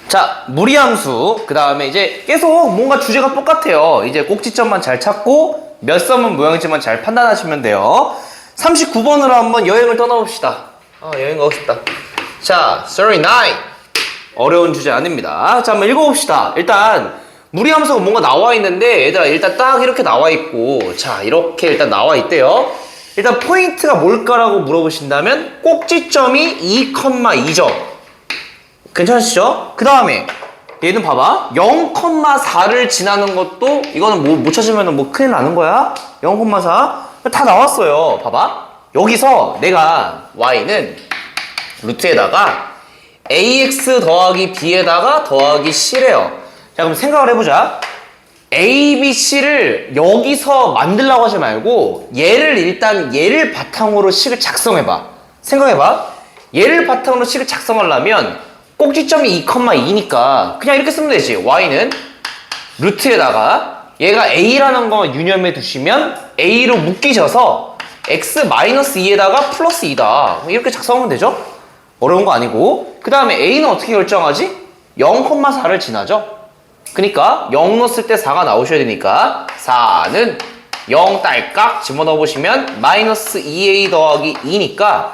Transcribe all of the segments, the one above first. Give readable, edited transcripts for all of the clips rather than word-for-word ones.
자, 무리함수. 그 다음에 이제 계속 뭔가 주제가 똑같아요. 이제 꼭지점만 잘 찾고 몇 섬은 모양지만 잘 판단하시면 돼요. 39번으로 한번 여행을 떠나봅시다. 여행 가고 싶다. 자, 39. 어려운 주제 아닙니다. 자, 한번 읽어봅시다. 일단 무리함수가 뭔가 나와 있는데 얘들아 일단 딱 이렇게 나와 있고 자, 이렇게 일단 나와 있대요. 일단 포인트가 뭘까라고 물어보신다면 꼭지점이 2,2점. 괜찮으시죠? 그 다음에 얘는 봐봐 0,4를 지나는 것도 이거는 못 찾으면 뭐 큰일 나는 거야. 0,4 다 나왔어요. 봐봐 여기서 내가 y는 루트에다가 ax 더하기 b에다가 더하기 c래요. 자 그럼 생각을 해보자. a, b, c를 여기서 만들려고 하지 말고 얘를 바탕으로 식을 작성해봐. 생각해봐. 얘를 바탕으로 식을 작성하려면 꼭지점이 2,2니까 그냥 이렇게 쓰면 되지. y는 루트에다가 얘가 a라는 거 유념해 두시면 a로 묶이셔서 x-2에다가 플러스 2다. 이렇게 작성하면 되죠? 어려운 거 아니고. 그 다음에 a는 어떻게 결정하지? 0,4를 지나죠? 그러니까 0 넣었을 때 4가 나오셔야 되니까 4는 0 딸깍 집어넣어 보시면 마이너스 2a 더하기 2니까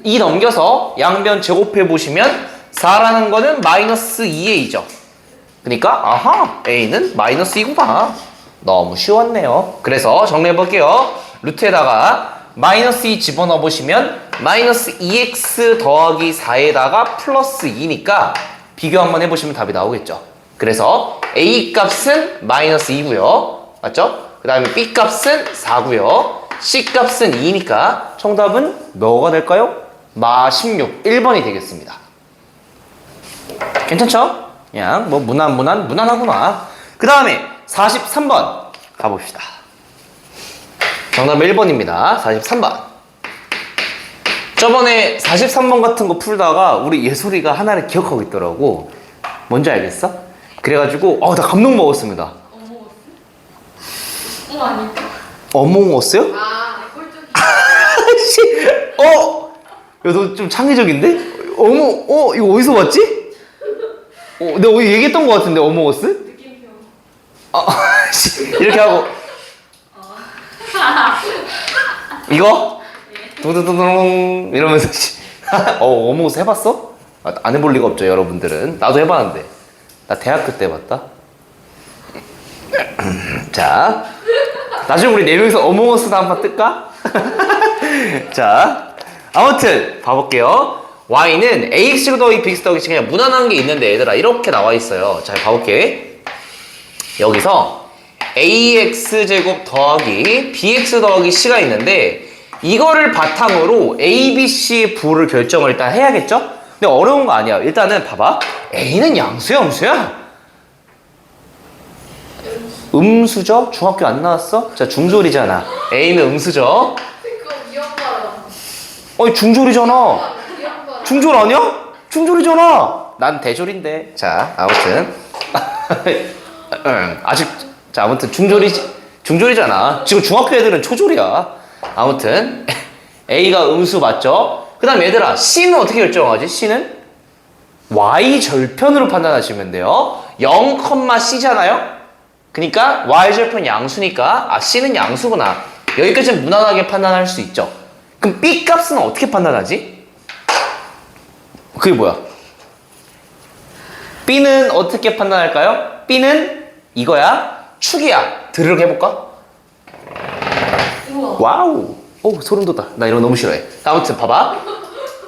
2 넘겨서 양변 제곱해 보시면 4라는 거는 마이너스 2a죠. 그러니까 아하 a는 마이너스 2구나. 너무 쉬웠네요. 그래서 정리해 볼게요. 루트에다가 마이너스 2 집어넣어 보시면 마이너스 2x 더하기 4에다가 플러스 2니까 비교 한번 해보시면 답이 나오겠죠. 그래서 a 값은 마이너스 2고요. 맞죠? 그 다음에 b 값은 4고요. c 값은 2니까 정답은 뭐가 될까요? 16. 1번이 되겠습니다. 괜찮죠? 그냥 뭐 무난하구나. 그 다음에 43번 가봅시다. 정답 1번입니다. 43번. 저번에 43번 같은 거 풀다가 우리 예솔이가 하나를 기억하고 있더라고. 뭔지 알겠어? 그래가지고 나 감동 먹었습니다. 어머 아닐까? 어몽어스요? 꼴뚜기. 야, 너 좀 창의적인데? 이거 어디서 봤지? 내가 어디 얘기했던 것 같은데, 어몽어스? 느낌표. 이렇게 하고. 이거? 두두두둥 이러면서. 어몽어스 해봤어? 안 해볼 리가 없죠, 여러분들은. 나도 해봤는데. 나 대학교 때 봤다. 자, 나중에 우리 4명이서 어몽어스도 한번 뜰까? 자, 아무튼 봐볼게요. y는 ax 더하기 bx 더하기 c 그냥 무난한 게 있는데 얘들아 이렇게 나와 있어요. 자, 봐볼게. 여기서 ax제곱 더하기 bx 더하기 c가 있는데 이거를 바탕으로 a, b, c의 부호를 결정을 일단 해야겠죠? 근데 어려운 거 아니야. 일단은 봐봐. a는 양수야, 음수야? 음수죠? 중학교 안 나왔어? 자, 중졸이잖아. a는 음수죠? 그거 위험하다. 중졸이잖아. 위험하다. 중졸 아니야? 중졸이잖아. 난 대졸인데. 자, 아무튼 아무튼 중졸이잖아. 지금 중학교 애들은 초졸이야. 아무튼 a가 음수 맞죠? 그 다음 얘들아 c는 어떻게 결정하지? c는 y 절편으로 판단하시면 돼요. 0,c잖아요. 그러니까 y 절편 양수니까 c는 양수구나. 여기까지는 무난하게 판단할 수 있죠. 그럼 b 값은 어떻게 판단하지? 그게 뭐야? b는 어떻게 판단할까요? b는 이거야. 축이야. 드르륵 해볼까? 우와. 와우. 소름 돋아. 나 이런 거 너무 싫어해. 아무튼 봐봐.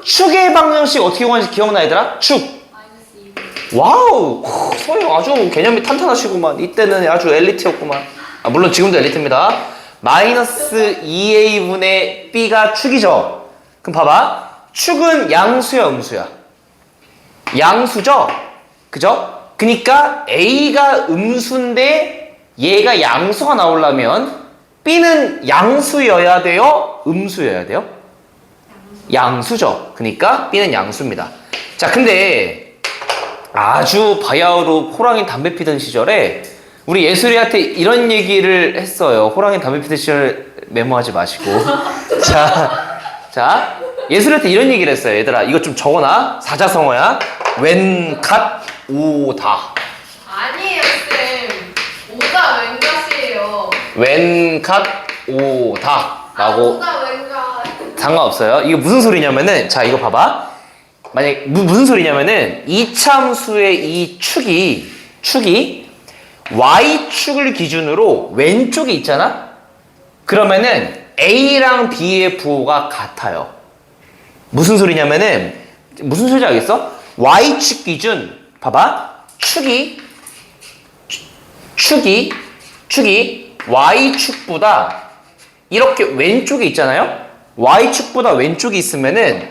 축의 방정식 어떻게 구하는지 기억나 얘들아? 축. 마이너스 2. 와우. 소희 아주 개념이 탄탄하시구만. 이때는 아주 엘리트였구만. 물론 지금도 엘리트입니다. 마이너스 2a분의 b가 축이죠. 그럼 봐봐. 축은 양수야, 음수야? 양수죠? 그죠? 그니까 a가 음수인데 얘가 양수가 나오려면 b는 양수여야 돼요? 음수여야 돼요? 양수죠. 그니까 b는 양수입니다. 자, 근데 아주 바야흐로 호랑이 담배 피던 시절에 우리 예술이한테 이런 얘기를 했어요. 호랑이 담배 피던 시절 메모하지 마시고. 자, 예술이한테 이런 얘기를 했어요. 얘들아, 이거 좀 적어놔. 사자성어야. 웬갓 오다. 아니에요, 쌤. 오다 왠가시예요. 웬갓 오다 라고 오다 왠가. 상관없어요. 이게 무슨 소리냐면은, 자, 이거 봐봐. 만약 무슨 소리냐면은 이차함수의 이 축이 y축을 기준으로 왼쪽에 있잖아. 그러면은 a랑 b의 부호가 같아요. 무슨 소리냐면은, 무슨 소리인지 알겠어? y축 기준 봐봐. 축이 y축보다 이렇게 왼쪽에 있잖아요. y축보다 왼쪽에 있으면은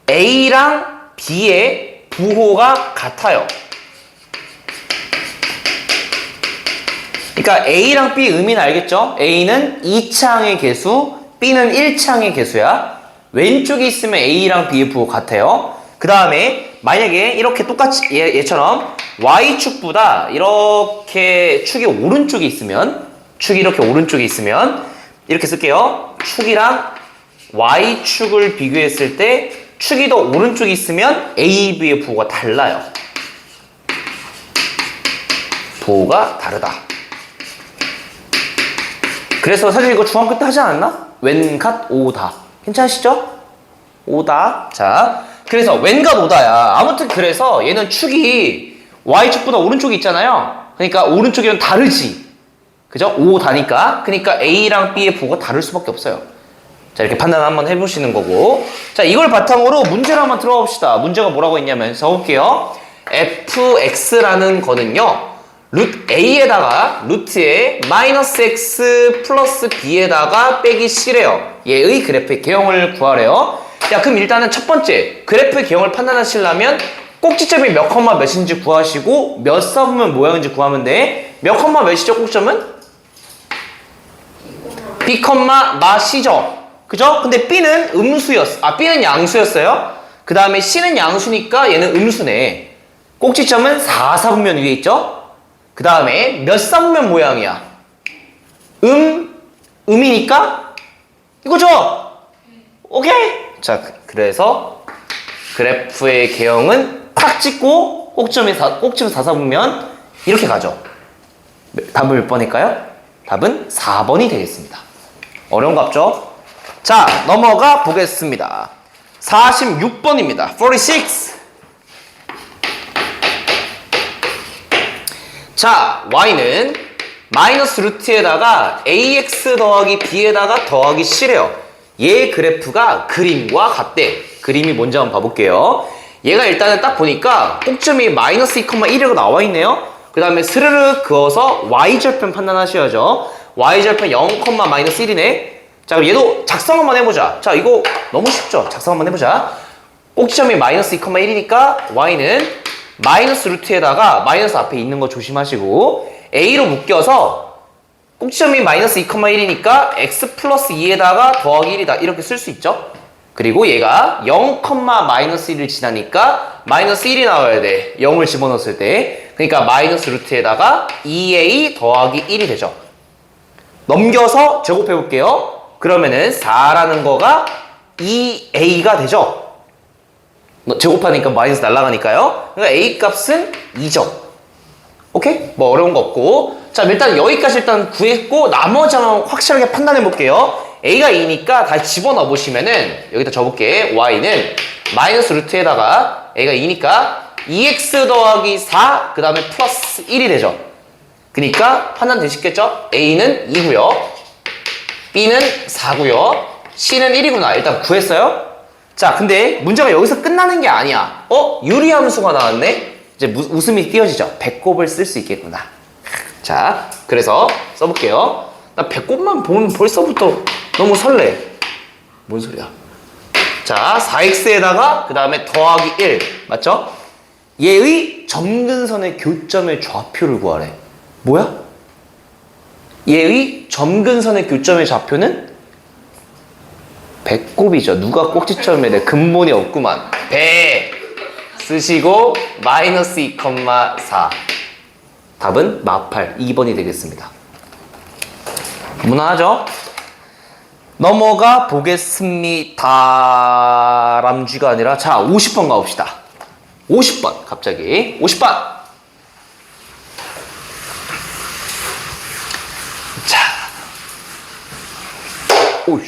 a랑 b의 부호가 같아요. 그러니까 a랑 b 의미는 알겠죠? a는 2차항의 개수, b는 1차항의 개수야. 왼쪽에 있으면 a랑 b의 부호 같아요. 그 다음에 만약에 이렇게 똑같이 얘처럼 y축보다 이렇게 축이 오른쪽에 있으면, 축이 이렇게 오른쪽에 있으면 이렇게 쓸게요. 축이랑 y축을 비교했을 때 축이 더 오른쪽에 있으면 a, b의 부호가 달라요. 부호가 다르다. 그래서 사실 이거 중학교 때 하지 않았나? 웬갓 오다. 괜찮으시죠? 오다. 자, 그래서 웬갓 오다야. 아무튼 그래서 얘는 축이 y축보다 오른쪽에 있잖아요. 그러니까 오른쪽이랑 다르지. 그죠? 오다니까. 그러니까 a랑 b의 부호가 다를 수밖에 없어요. 자, 이렇게 판단 한번 해보시는 거고. 자, 이걸 바탕으로 문제를 한번 들어가 봅시다. 문제가 뭐라고 했냐면, 적을게요. fx라는 거는요, 루트 a에다가 루트에 마이너스 x 플러스 b에다가 빼기 c래요. 얘의 그래프의 개형을 구하래요. 야, 그럼 일단은 첫 번째, 그래프의 개형을 판단하시려면 꼭지점이 몇 컴마 몇인지 구하시고, 몇 서브면 모양인지 구하면 돼. 몇 컴마 몇이죠, 꼭지점은? b 컴마 마 c죠. 그죠? 근데 b는 b는 양수였어요. 그 다음에 c는 양수니까 얘는 음수네. 꼭지점은 4, 4분면 위에 있죠? 그 다음에 몇 3면 모양이야? 음이니까? 이거죠? 오케이? 자, 그래서 그래프의 개형은 탁 찍고 꼭지점 4, 4분면 이렇게 가죠. 답은 몇 번일까요? 답은 4번이 되겠습니다. 어려운 거 없죠? 자, 넘어가 보겠습니다. 46번입니다. 46. 자, y는 마이너스 루트에다가 ax 더하기 b에다가 더하기 c래요. 얘 그래프가 그림과 같대. 그림이 뭔지 한번 봐볼게요. 얘가 일단은 딱 보니까 꼭점이 마이너스 2,1이라고 나와 있네요. 그 다음에 스르르 그어서 y절편 판단하셔야죠. y절편 0, 마이너스 1이네. 자, 그럼 얘도 작성 한번 해보자. 자, 이거 너무 쉽죠? 작성 한번 해보자. 꼭지점이 마이너스 2,1이니까 y는 마이너스 루트에다가 마이너스 앞에 있는 거 조심하시고 a로 묶여서 꼭지점이 마이너스 2,1이니까 x 플러스 2에다가 더하기 1이다. 이렇게 쓸 수 있죠? 그리고 얘가 0, 마이너스 1을 지나니까 마이너스 1이 나와야 돼. 0을 집어넣었을 때. 그러니까 마이너스 루트에다가 2a 더하기 1이 되죠. 넘겨서 제곱해 볼게요. 그러면은 4라는 거가 2a가 되죠. 제곱하니까 마이너스 날아가니까요. 그러니까 a 값은 2죠. 오케이? 뭐 어려운 거 없고. 자, 일단 여기까지 일단 구했고 나머지 한번 확실하게 판단해 볼게요. a가 2니까 다시 집어넣어 보시면은 여기다 적을게. y는 마이너스 루트에다가 a가 2니까 2x 더하기 4 그 다음에 플러스 1이 되죠. 그러니까 판단 되시겠죠? a는 2고요. b는 4고요. c는 1이구나. 일단 구했어요. 자, 근데 문제가 여기서 끝나는 게 아니야. 유리함수가 나왔네? 이제 웃음이 띄어지죠? 배꼽을 쓸 수 있겠구나. 자, 그래서 써볼게요. 나 배꼽만 보면 벌써부터 너무 설레. 뭔 소리야? 자, 4x에다가 그 다음에 더하기 1. 맞죠? 얘의 점근선의 교점의 좌표를 구하래. 뭐야? 얘의 점근선의 교점의 좌표는 배꼽이죠. 누가 꼭지점에 내 근본이 없구만. 배 쓰시고 마이너스 2,4. 답은 마팔 2번이 되겠습니다. 무난하죠? 넘어가 보겠습니다. 람쥐가 아니라 자 50번 가봅시다. 50번 갑자기 50번. 자, 오이.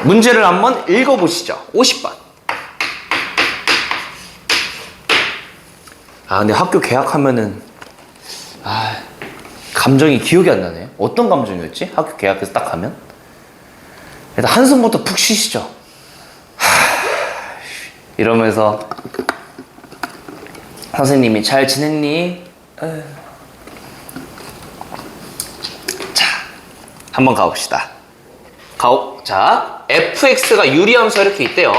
문제를 한번 읽어보시죠. 50번. 아, 근데 학교 개학하면은 감정이 기억이 안 나네. 어떤 감정이었지? 학교 개학해서 딱 가면? 일단 한숨부터 푹 쉬시죠. 이러면서 선생님이 잘 지냈니? 자, 한번 가봅시다. 자, fx가 유리함수가 이렇게 있대요.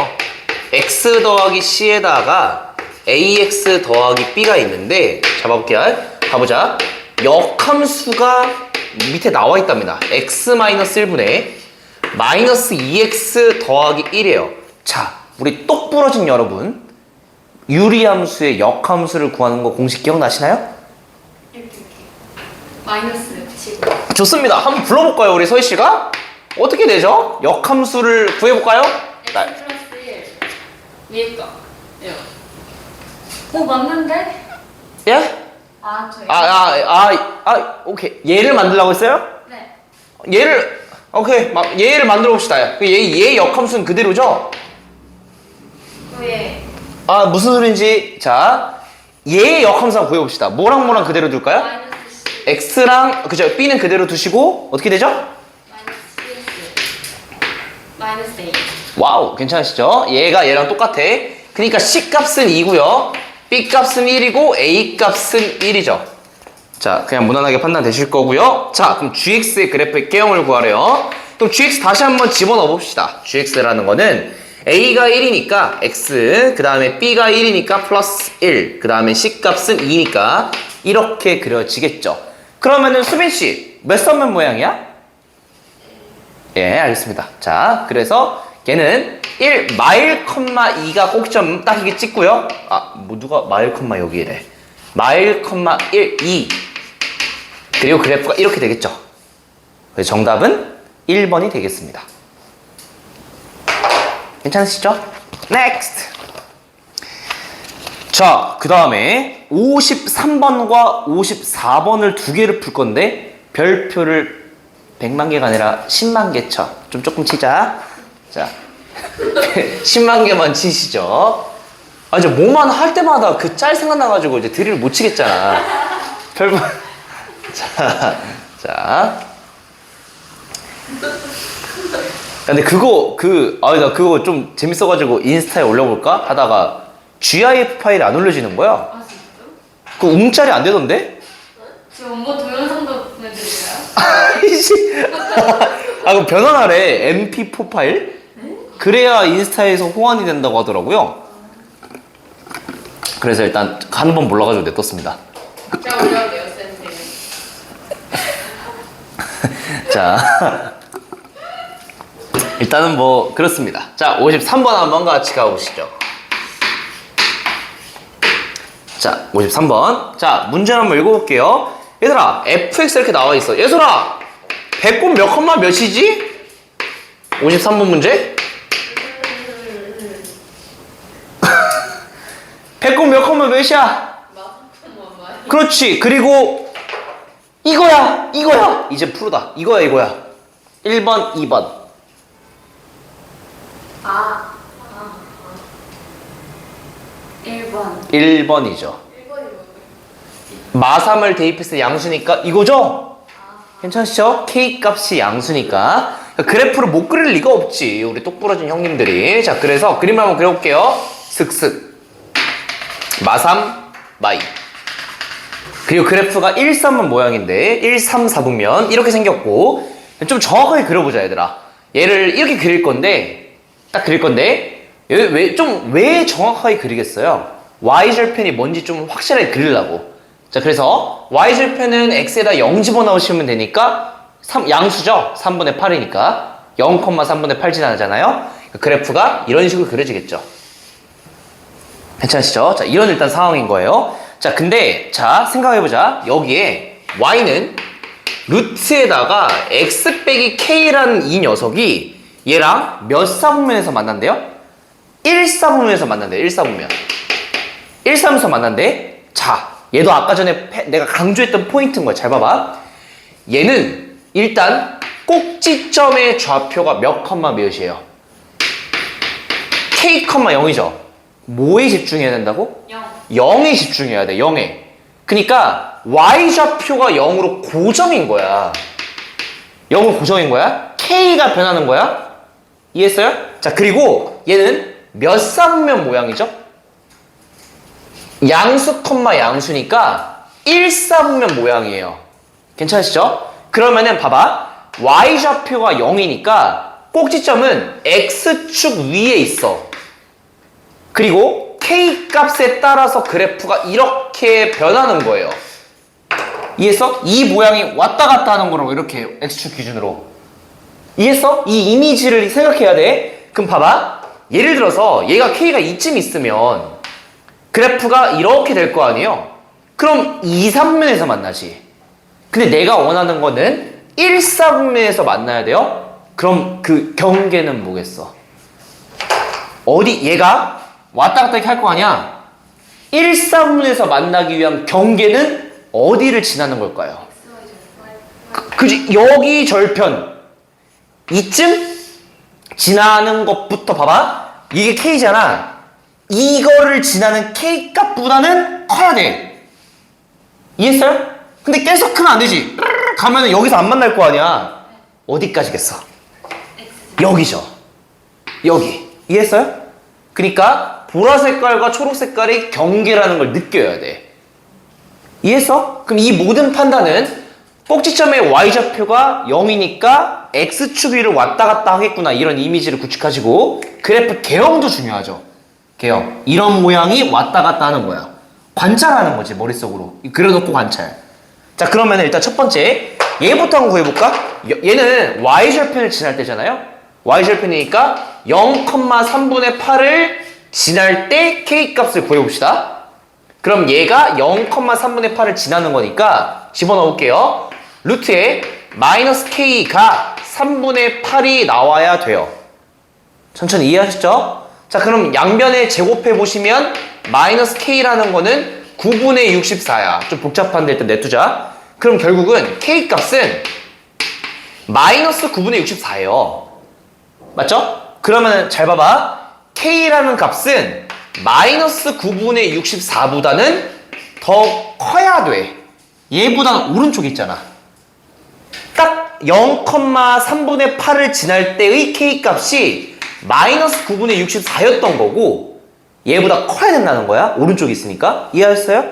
x 더하기 c에다가 ax 더하기 b가 있는데, 잡아볼게요. 가보자. 역함수가 밑에 나와 있답니다. x-1분의 마이너스 2x 더하기 1이에요. 자, 우리 똑 부러진 여러분, 유리함수의 역함수를 구하는 거 공식 기억나시나요? 이렇게. 마이너스 치고. 좋습니다. 한번 불러볼까요, 우리 서희씨가? 어떻게 되죠? 역함수를 구해볼까요? x 플러스 1. 위에 거. 요. 오, 맞는데? 예? 아, 저희. 오케이. 얘를 만들라고 했어요? 네. 오케이. 얘를 만들어 봅시다. 얘 역함수는 그대로죠? 위에. 무슨 소린지. 자, 얘의 역함수 한번 구해봅시다. 뭐랑 뭐랑 그대로 둘까요? 마이너스 C. x랑, 그죠? b는 그대로 두시고, 어떻게 되죠? 마이너스 CS. 마이너스 A. 와우, 괜찮으시죠? 얘가 얘랑 똑같아. 그러니까 c 값은 2고요. b 값은 1이고, a 값은 1이죠. 자, 그냥 무난하게 판단되실 거고요. 자, 그럼 gx의 그래프의 개형을 구하래요. 그럼 gx 다시 한번 집어넣어 봅시다. gx라는 거는 a가 1이니까 x, 그 다음에 b가 1이니까 플러스 1, 그 다음에 c 값은 2니까 이렇게 그려지겠죠. 그러면은 수빈씨, 몇 선면 모양이야? 예, 알겠습니다. 자, 그래서 걔는 1, 마일, 2가 꼭지점 딱 이게 찍고요. 누가 마일, 여기래. 마일, 1, 2. 그리고 그래프가 이렇게 되겠죠. 그래서 정답은 1번이 되겠습니다. 괜찮으시죠? Next! 자, 그 다음에 53번과 54번을 두 개를 풀 건데 별표를 100만 개가 아니라 10만 개 쳐. 조금 치자. 자, 10만 개만 치시죠. 이제 뭐만 할 때마다 그 짤 생각나가지고 이제 드릴을 못 치겠잖아. 별표. 자. 근데 나 그거 좀 재밌어가지고 인스타에 올려볼까? 하다가 GIF 파일이 안 올려지는 거야. 아, 진짜? 그 움짤이 안 되던데? 지금 엄마 동영상도 보내드릴까요? 그럼 변환하래. MP4 파일? 그래야 인스타에서 호환이 된다고 하더라고요. 그래서 일단 한 번 몰라가지고 냅뒀습니다. 제가 올려볼게요, 쌤. 자, 일단은 뭐 그렇습니다. 자, 53번 한번 같이 가보시죠. 자, 53번. 자, 문제 한번 읽어볼게요. 얘들아, fx 이렇게 나와 있어. 얘들아, 100곱 몇 컴마 몇이지? 53번 문제? 100곱 몇 컴마 몇이야? 그렇지. 그리고 이거야. 이제 풀다. 이거야. 1번, 2번. 1번. 1번이죠. 마3을 대입했을 때 양수니까 이거죠? 괜찮으시죠? k 값이 양수니까 그래프를 못 그릴 리가 없지. 우리 똑부러진 형님들이. 자, 그래서 그림 한번 그려볼게요. 슥슥. 마3, 마2. 그리고 그래프가 1, 3은 모양인데 1, 3, 4분면 이렇게 생겼고, 좀 정확하게 그려보자 얘들아. 얘를 이렇게 그릴 건데 왜 정확하게 그리겠어요? y절편이 뭔지 좀 확실하게 그리려고. 자, 그래서 y절편은 x에다 0 집어넣으시면 되니까 양수죠? 3분의 8이니까 0,3분의 8 지나잖아요. 그래프가 이런 식으로 그려지겠죠. 괜찮으시죠? 자, 이런 일단 상황인 거예요. 자, 근데 자, 생각해보자. 여기에 y는 루트에다가 x 빼기 k라는 이 녀석이 얘랑 몇 사분면에서 만난대요? 1사분면에서 만난대요. 1사분면. 1사분면에서 만난대. 자, 얘도 아까 전에 내가 강조했던 포인트인 거야. 잘 봐봐. 얘는 일단 꼭지점의 좌표가 몇 컴마 몇이에요? K, 0이죠. 뭐에 집중해야 된다고? 0. 0에 집중해야 돼. 0에. 그러니까 Y좌표가 0으로 고정인 거야. 0으로 고정인 거야. K가 변하는 거야. 이해했어요? 자, 그리고 얘는 몇 사분면 모양이죠? 양수 컴마 양수니까 1사분면 모양이에요. 괜찮으시죠? 그러면은 봐봐. Y좌표가 0이니까 꼭지점은 X축 위에 있어. 그리고 K 값에 따라서 그래프가 이렇게 변하는 거예요. 이해했어? 이 모양이 왔다 갔다 하는 거라고, 이렇게 X축 기준으로. 이해했어? 이 이미지를 생각해야 돼. 그럼 봐봐. 예를 들어서 얘가 K가 이쯤 있으면 그래프가 이렇게 될 거 아니에요? 그럼 2사분면에서 만나지. 근데 내가 원하는 거는 1사분면에서 만나야 돼요? 그럼 그 경계는 뭐겠어? 어디, 얘가 왔다 갔다 이렇게 할 거 아니야? 1사분면에서 만나기 위한 경계는 어디를 지나는 걸까요? 그지? 여기 절편. 이쯤 지나는 것부터 봐봐. 이게 K잖아. 이거를 지나는 K 값보다는 커야 돼. 이해했어요? 근데 계속 크면 안 되지. 가면은 여기서 안 만날 거 아니야. 어디까지겠어? 여기죠. 여기. 이해했어요? 그러니까 보라 색깔과 초록 색깔의 경계라는 걸 느껴야 돼. 이해했어? 그럼 이 모든 판단은 꼭지점의 Y좌표가 0이니까 X축 위를 왔다 갔다 하겠구나, 이런 이미지를 구축하시고, 그래프 개형도 중요하죠. 개형. 이런 모양이 왔다 갔다 하는 거야. 관찰하는 거지, 머릿속으로. 그려놓고 관찰. 자, 그러면 일단 첫 번째 얘부터 한번 구해볼까? 얘는 Y절편을 지날 때잖아요. Y절편이니까 0,3분의 8을 지날 때 K값을 구해봅시다. 그럼 얘가 0,3분의 8을 지나는 거니까 집어넣을게요. 루트에 마이너스 K가 3분의 8이 나와야 돼요. 천천히 이해하셨죠? 자, 그럼 양변에 제곱해보시면 마이너스 K라는 거는 9분의 64야. 좀 복잡한데 일단 내두자. 그럼 결국은 K값은 마이너스 9분의 64예요. 맞죠? 그러면 잘 봐봐. K라는 값은 마이너스 9분의 64보다는 더 커야 돼. 얘보다는 오른쪽에 있잖아. 딱 0,3분의 8을 지날 때의 K값이 마이너스 9분의 64였던 거고, 얘보다 커야 된다는 거야. 오른쪽에 있으니까. 이해하셨어요?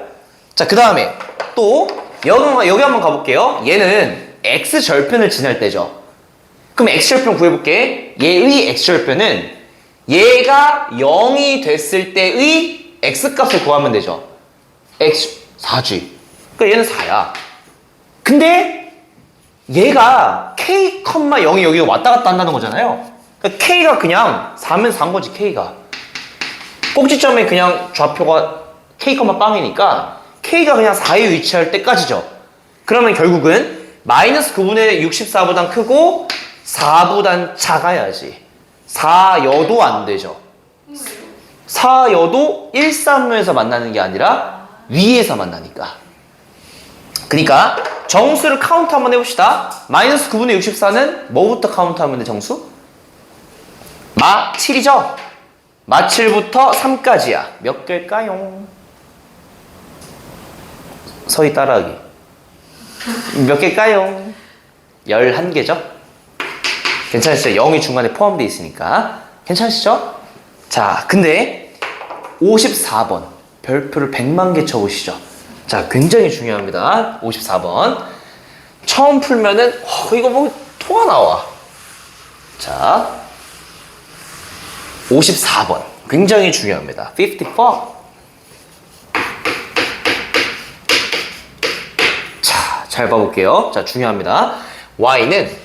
자, 그 다음에 또 여기 한번 가볼게요. 얘는 X절편을 지날 때죠. 그럼 X절편 구해볼게. 얘의 X절편은 얘가 0이 됐을 때의 X값을 구하면 되죠. X 4G. 그러니까 얘는 4야. 근데 얘가 K, 0이 여기 왔다 갔다 한다는 거잖아요. 그러니까 K가 그냥 4면 4인 거지, K가. 꼭지점에 그냥 좌표가 K, 빵이니까 K가 그냥 4에 위치할 때까지죠. 그러면 결국은 마이너스 9분의 64보단 크고 4보단 작아야지. 4여도 안 되죠. 4여도 1사분면에서 만나는 게 아니라 위에서 만나니까. 그러니까 정수를 카운트 한번 해봅시다. 마이너스 9분의 64는 뭐부터 카운트하면 돼, 정수? 마 7이죠? 마 7부터 3까지야. 몇 개일까요? 서희 따라하기. 몇 개일까요? 11개죠? 괜찮으시죠? 0이 중간에 포함되어 있으니까. 괜찮으시죠? 자, 근데 54번. 별표를 100만 개 쳐보시죠. 자, 굉장히 중요합니다. 54번. 처음 풀면은, 이거 뭐, 토가 나와. 자, 54번. 굉장히 중요합니다. 54. 자, 잘 봐볼게요. 자, 중요합니다. y는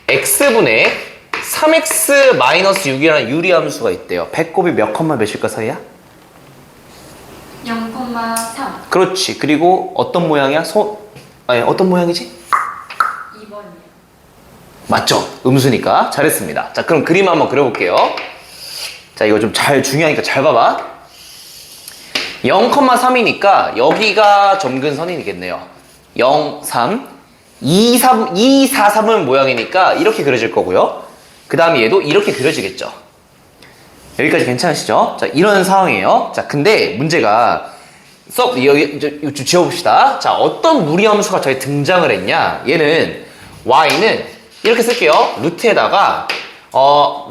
x분의 3x-6이라는 유리함수가 있대요. 배꼽이 몇 컴마 몇일까, 서희야? 0,3. 그렇지. 그리고 어떤 모양이야? 아니, 어떤 모양이지? 2번이요. 맞죠? 음수니까. 잘했습니다. 자, 그럼 그림 한번 그려볼게요. 자, 이거 좀 중요하니까 잘 봐봐. 0,3이니까 여기가 점근선이겠네요. 0, 3, 2, 3, 2, 4, 3은 모양이니까 이렇게 그려질 거고요. 그 다음에 얘도 이렇게 그려지겠죠. 여기까지 괜찮으시죠? 자, 이런 상황이에요. 자, 근데 문제가 여기 좀 지워봅시다. 자, 어떤 무리함수가 저기 등장을 했냐? 얘는 y는 이렇게 쓸게요. 루트에다가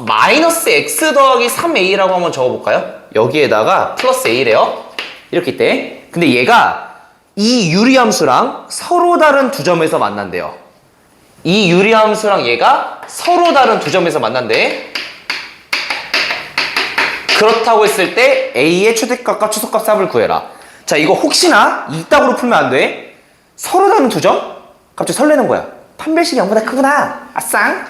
마이너스 x 더하기 3a라고 한번 적어볼까요? 여기에다가 플러스 a래요. 이렇게 있대. 근데 얘가 이 유리함수랑 서로 다른 두 점에서 만난대요. 이 유리함수랑 얘가 서로 다른 두 점에서 만난대. 그렇다고 했을 때 a의 최대값과 최소값 값을 구해라. 자, 이거 혹시나 이따구로 풀면 안 돼. 서로 다른 두 점? 갑자기 설레는 거야. 판별식이 0보다 크구나. 아쌍.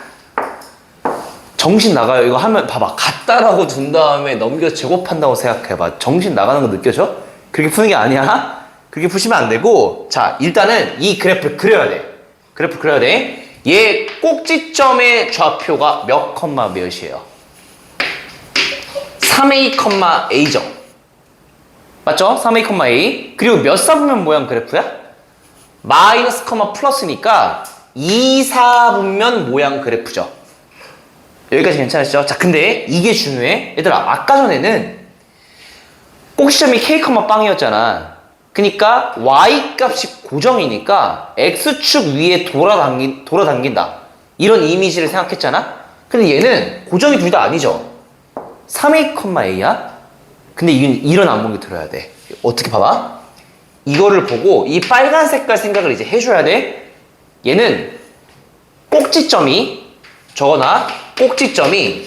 정신 나가요. 이거 하면 봐봐. 같다라고 둔 다음에 넘겨서 제곱한다고 생각해봐. 정신 나가는 거 느껴져? 그렇게 푸는 게 아니야. 그렇게 푸시면 안 되고, 자, 일단은 이 그래프 그려야 돼. 그래프 그려야 돼. 얘 꼭지점의 좌표가 몇 컴마 몇이에요? 3a, a죠. 맞죠? 3a, a. 그리고 몇 사분면 모양 그래프야? 마이너스, 플러스니까 2, 4분면 모양 그래프죠. 여기까지 괜찮으시죠? 자, 근데 이게 중요해. 얘들아, 아까 전에는 꼭지점이 k, 빵이었잖아. 그니까 y 값이 고정이니까 x축 위에 돌아당긴다. 이런 이미지를 생각했잖아? 근데 얘는 고정이 둘 다 아니죠. 3a, a야? 근데 이런 안목이 들어야 돼. 어떻게 봐봐? 이거를 보고 이 빨간 색깔 생각을 이제 해줘야 돼. 얘는 꼭지점이 적어놔. 꼭지점이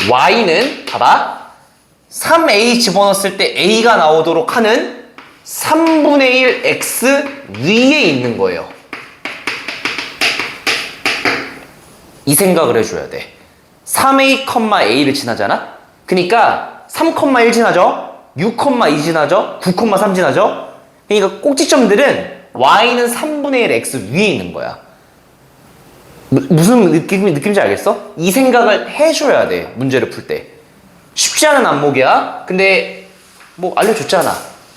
y는 봐봐. 3a 집어넣었을 때 a가 나오도록 하는 3분의 1 x 위에 있는 거예요. 이 생각을 해줘야 돼. 3a, a를 지나잖아? 그러니까 3,1 지나죠? 6,2 지나죠? 9,3 지나죠? 그러니까 꼭지점들은 y는 3분의 1 x 위에 있는 거야. 무슨 느낌인지 알겠어? 이 생각을 해줘야 돼. 문제를 풀 때. 쉽지 않은 안목이야. 근데 뭐 알려줬잖아.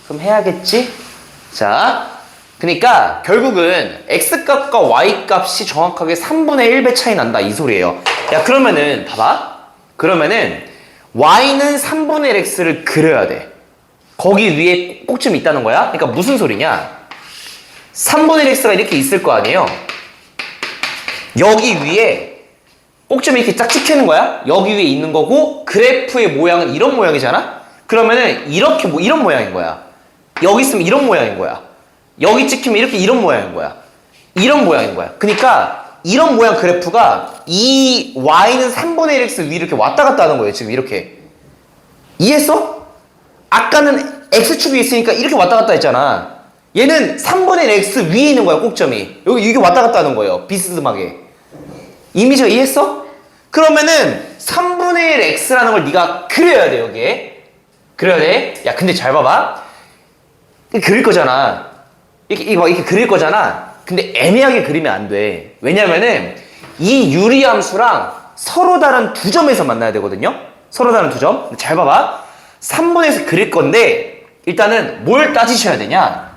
그럼 해야겠지? 자, 그러니까 결국은 x값과 y값이 정확하게 3분의 1배 차이 난다 이 소리예요. 야, 그러면은 봐봐. 그러면은 y는 3분의 1 x를 그려야 돼. 거기 위에 꼭지점이 있다는 거야. 그러니까 무슨 소리냐? 3분의 1 x가 이렇게 있을 거 아니에요. 여기 위에 꼭지점이 이렇게 쫙 찍히는 거야. 여기 위에 있는 거고 그래프의 모양은 이런 모양이잖아. 그러면은 이렇게 이런 모양인 거야. 여기 있으면 이런 모양인 거야. 여기 찍히면 이렇게 이런 모양인 거야. 이런 모양인 거야. 그러니까 이런 모양 그래프가 이 y는 3분의 1 x 위 이렇게 왔다 갔다 하는 거예요. 지금 이렇게. 이해했어? 아까는 x축 위에 있으니까 이렇게 왔다 갔다 했잖아. 얘는 3분의 1 x 위에 있는 거야. 꼭점이. 여기 이게 왔다 갔다 하는 거예요. 비스듬하게. 이미지가 이해했어? 그러면은 3분의 1 x라는 걸 네가 그려야 돼. 여기에. 그려야 돼. 야, 근데 잘 봐봐. 이렇게 그릴 거잖아. 이렇게 그릴 거잖아. 근데 애매하게 그리면 안 돼. 왜냐면은 이 유리함수랑 서로 다른 두 점에서 만나야 되거든요. 서로 다른 두 점. 잘 봐봐. 3분의 1에서 그릴 건데 일단은 뭘 따지셔야 되냐?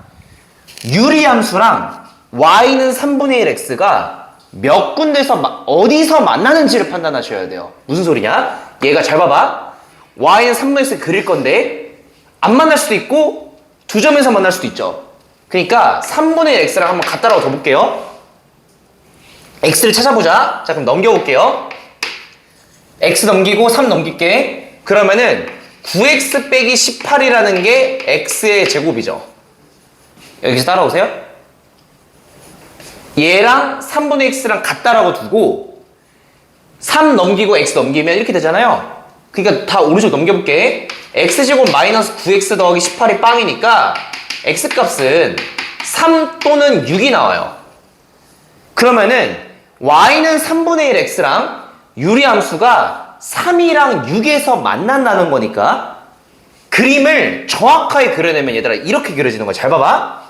유리함수랑 y는 3분의 1 x가 몇 군데서 어디서 만나는지를 판단하셔야 돼요. 무슨 소리냐? 얘가 잘 봐봐. y는 3분의 1 x 그릴 건데 안 만날 수도 있고 두 점에서 만날 수도 있죠. 그러니까 3분의 1 x랑 한번 갖다라고 더 볼게요. x를 찾아보자. 자, 그럼 넘겨볼게요. x 넘기고 3 넘길게. 그러면은 9x 빼기 18이라는 게 x의 제곱이죠. 여기서 따라오세요. 얘랑 3분의 x랑 같다라고 두고 3 넘기고 x 넘기면 이렇게 되잖아요. 그러니까 다 오른쪽 넘겨볼게. x제곱 마이너스 9x 더하기 18이 빵이니까 x값은 3 또는 6이 나와요. 그러면은 y는 3분의 1 x랑 유리함수가 3이랑 6에서 만난다는 거니까 그림을 정확하게 그려내면 얘들아 이렇게 그려지는 거야. 잘 봐봐.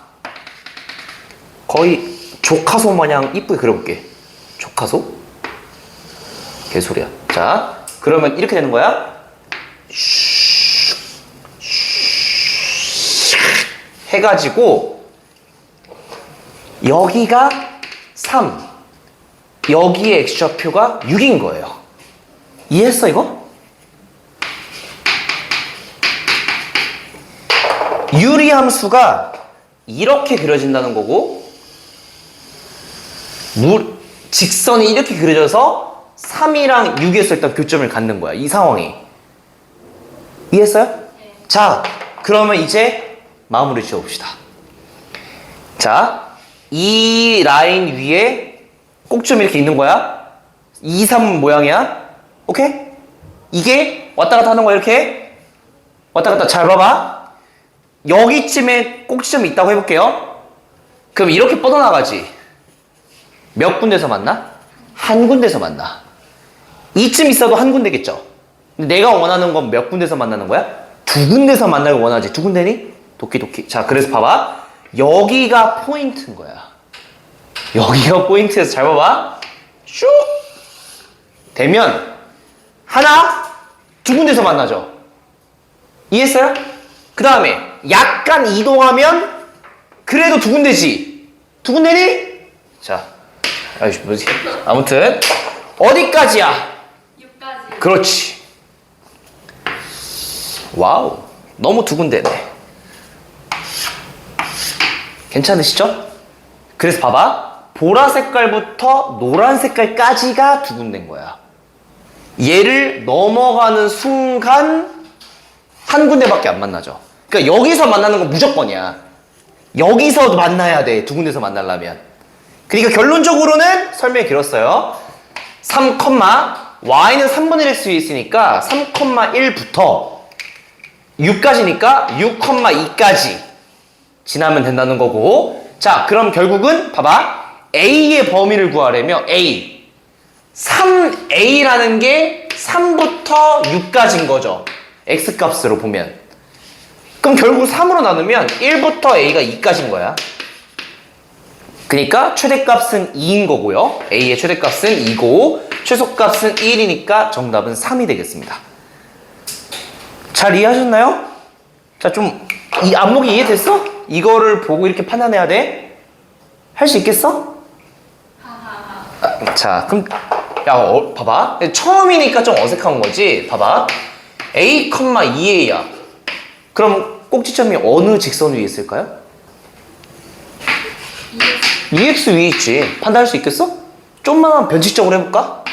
거의 조카소 마냥 이쁘게 그려볼게. 조카소? 개소리야. 자, 그러면 이렇게 되는 거야. 해가지고 여기가 3, 여기에 x좌표가 6인 거예요. 이해했어 이거? 유리함수가 이렇게 그려진다는 거고 직선이 이렇게 그려져서 3이랑 6에서 일단 교점을 갖는 거야. 이 상황이. 이해했어요? 네. 자, 그러면 이제 마무리 지어봅시다. 자, 이 라인 위에 꼭점 이렇게 있는 거야. 2, 3 모양이야. 오케이? 이게 왔다 갔다 하는 거야. 이렇게 왔다 갔다. 잘 봐봐. 여기쯤에 꼭지점이 있다고 해볼게요. 그럼 이렇게 뻗어나가지. 몇 군데서 만나? 한 군데서 만나. 이쯤 있어도 한 군데겠죠. 근데 내가 원하는 건 몇 군데서 만나는 거야? 두 군데서 만나길 원하지. 두 군데니? 도끼도끼. 자, 그래서 봐봐. 여기가 포인트인 거야. 여기가 포인트에서 잘 봐봐. 쭉 되면 하나, 두 군데서 만나죠. 이해했어요? 그 다음에 약간 이동하면 그래도 두 군데지. 두 군데니? 자, 아이씨 뭐지? 아무튼 어디까지야? 6까지. 그렇지. 와우, 너무 두 군데네. 괜찮으시죠? 그래서 봐봐. 보라 색깔부터 노란 색깔까지가 두 군데인 거야. 얘를 넘어가는 순간 한 군데밖에 안 만나죠. 그러니까 여기서 만나는 건 무조건이야. 여기서 만나야 돼. 두 군데서 만나려면. 그러니까 결론적으로는 설명이 길었어요. 3, y는 3분의 1x 위에 있으니까 3,1부터 6까지니까 6,2까지 지나면 된다는 거고. 자, 그럼 결국은 봐봐. a의 범위를 구하려면 a 3a라는 게 3부터 6까지인 거죠. x값으로 보면. 그럼 결국 3으로 나누면 1부터 a가 2까지인 거야. 그러니까 최대값은 2인 거고요. a의 최대값은 2고 최소값은 1이니까 정답은 3이 되겠습니다. 잘 이해하셨나요? 자, 좀 이 안목이 이해됐어? 이거를 보고 이렇게 판단해야 돼? 할 수 있겠어? 하하하. 자, 그럼 야, 봐봐. 처음이니까 좀 어색한 거지. 봐봐. a, 2a야. 그럼 꼭지점이 어느 직선 위에 있을까요? 2x 위에 있지. 판단할 수 있겠어? 좀만 변칙적으로 해볼까?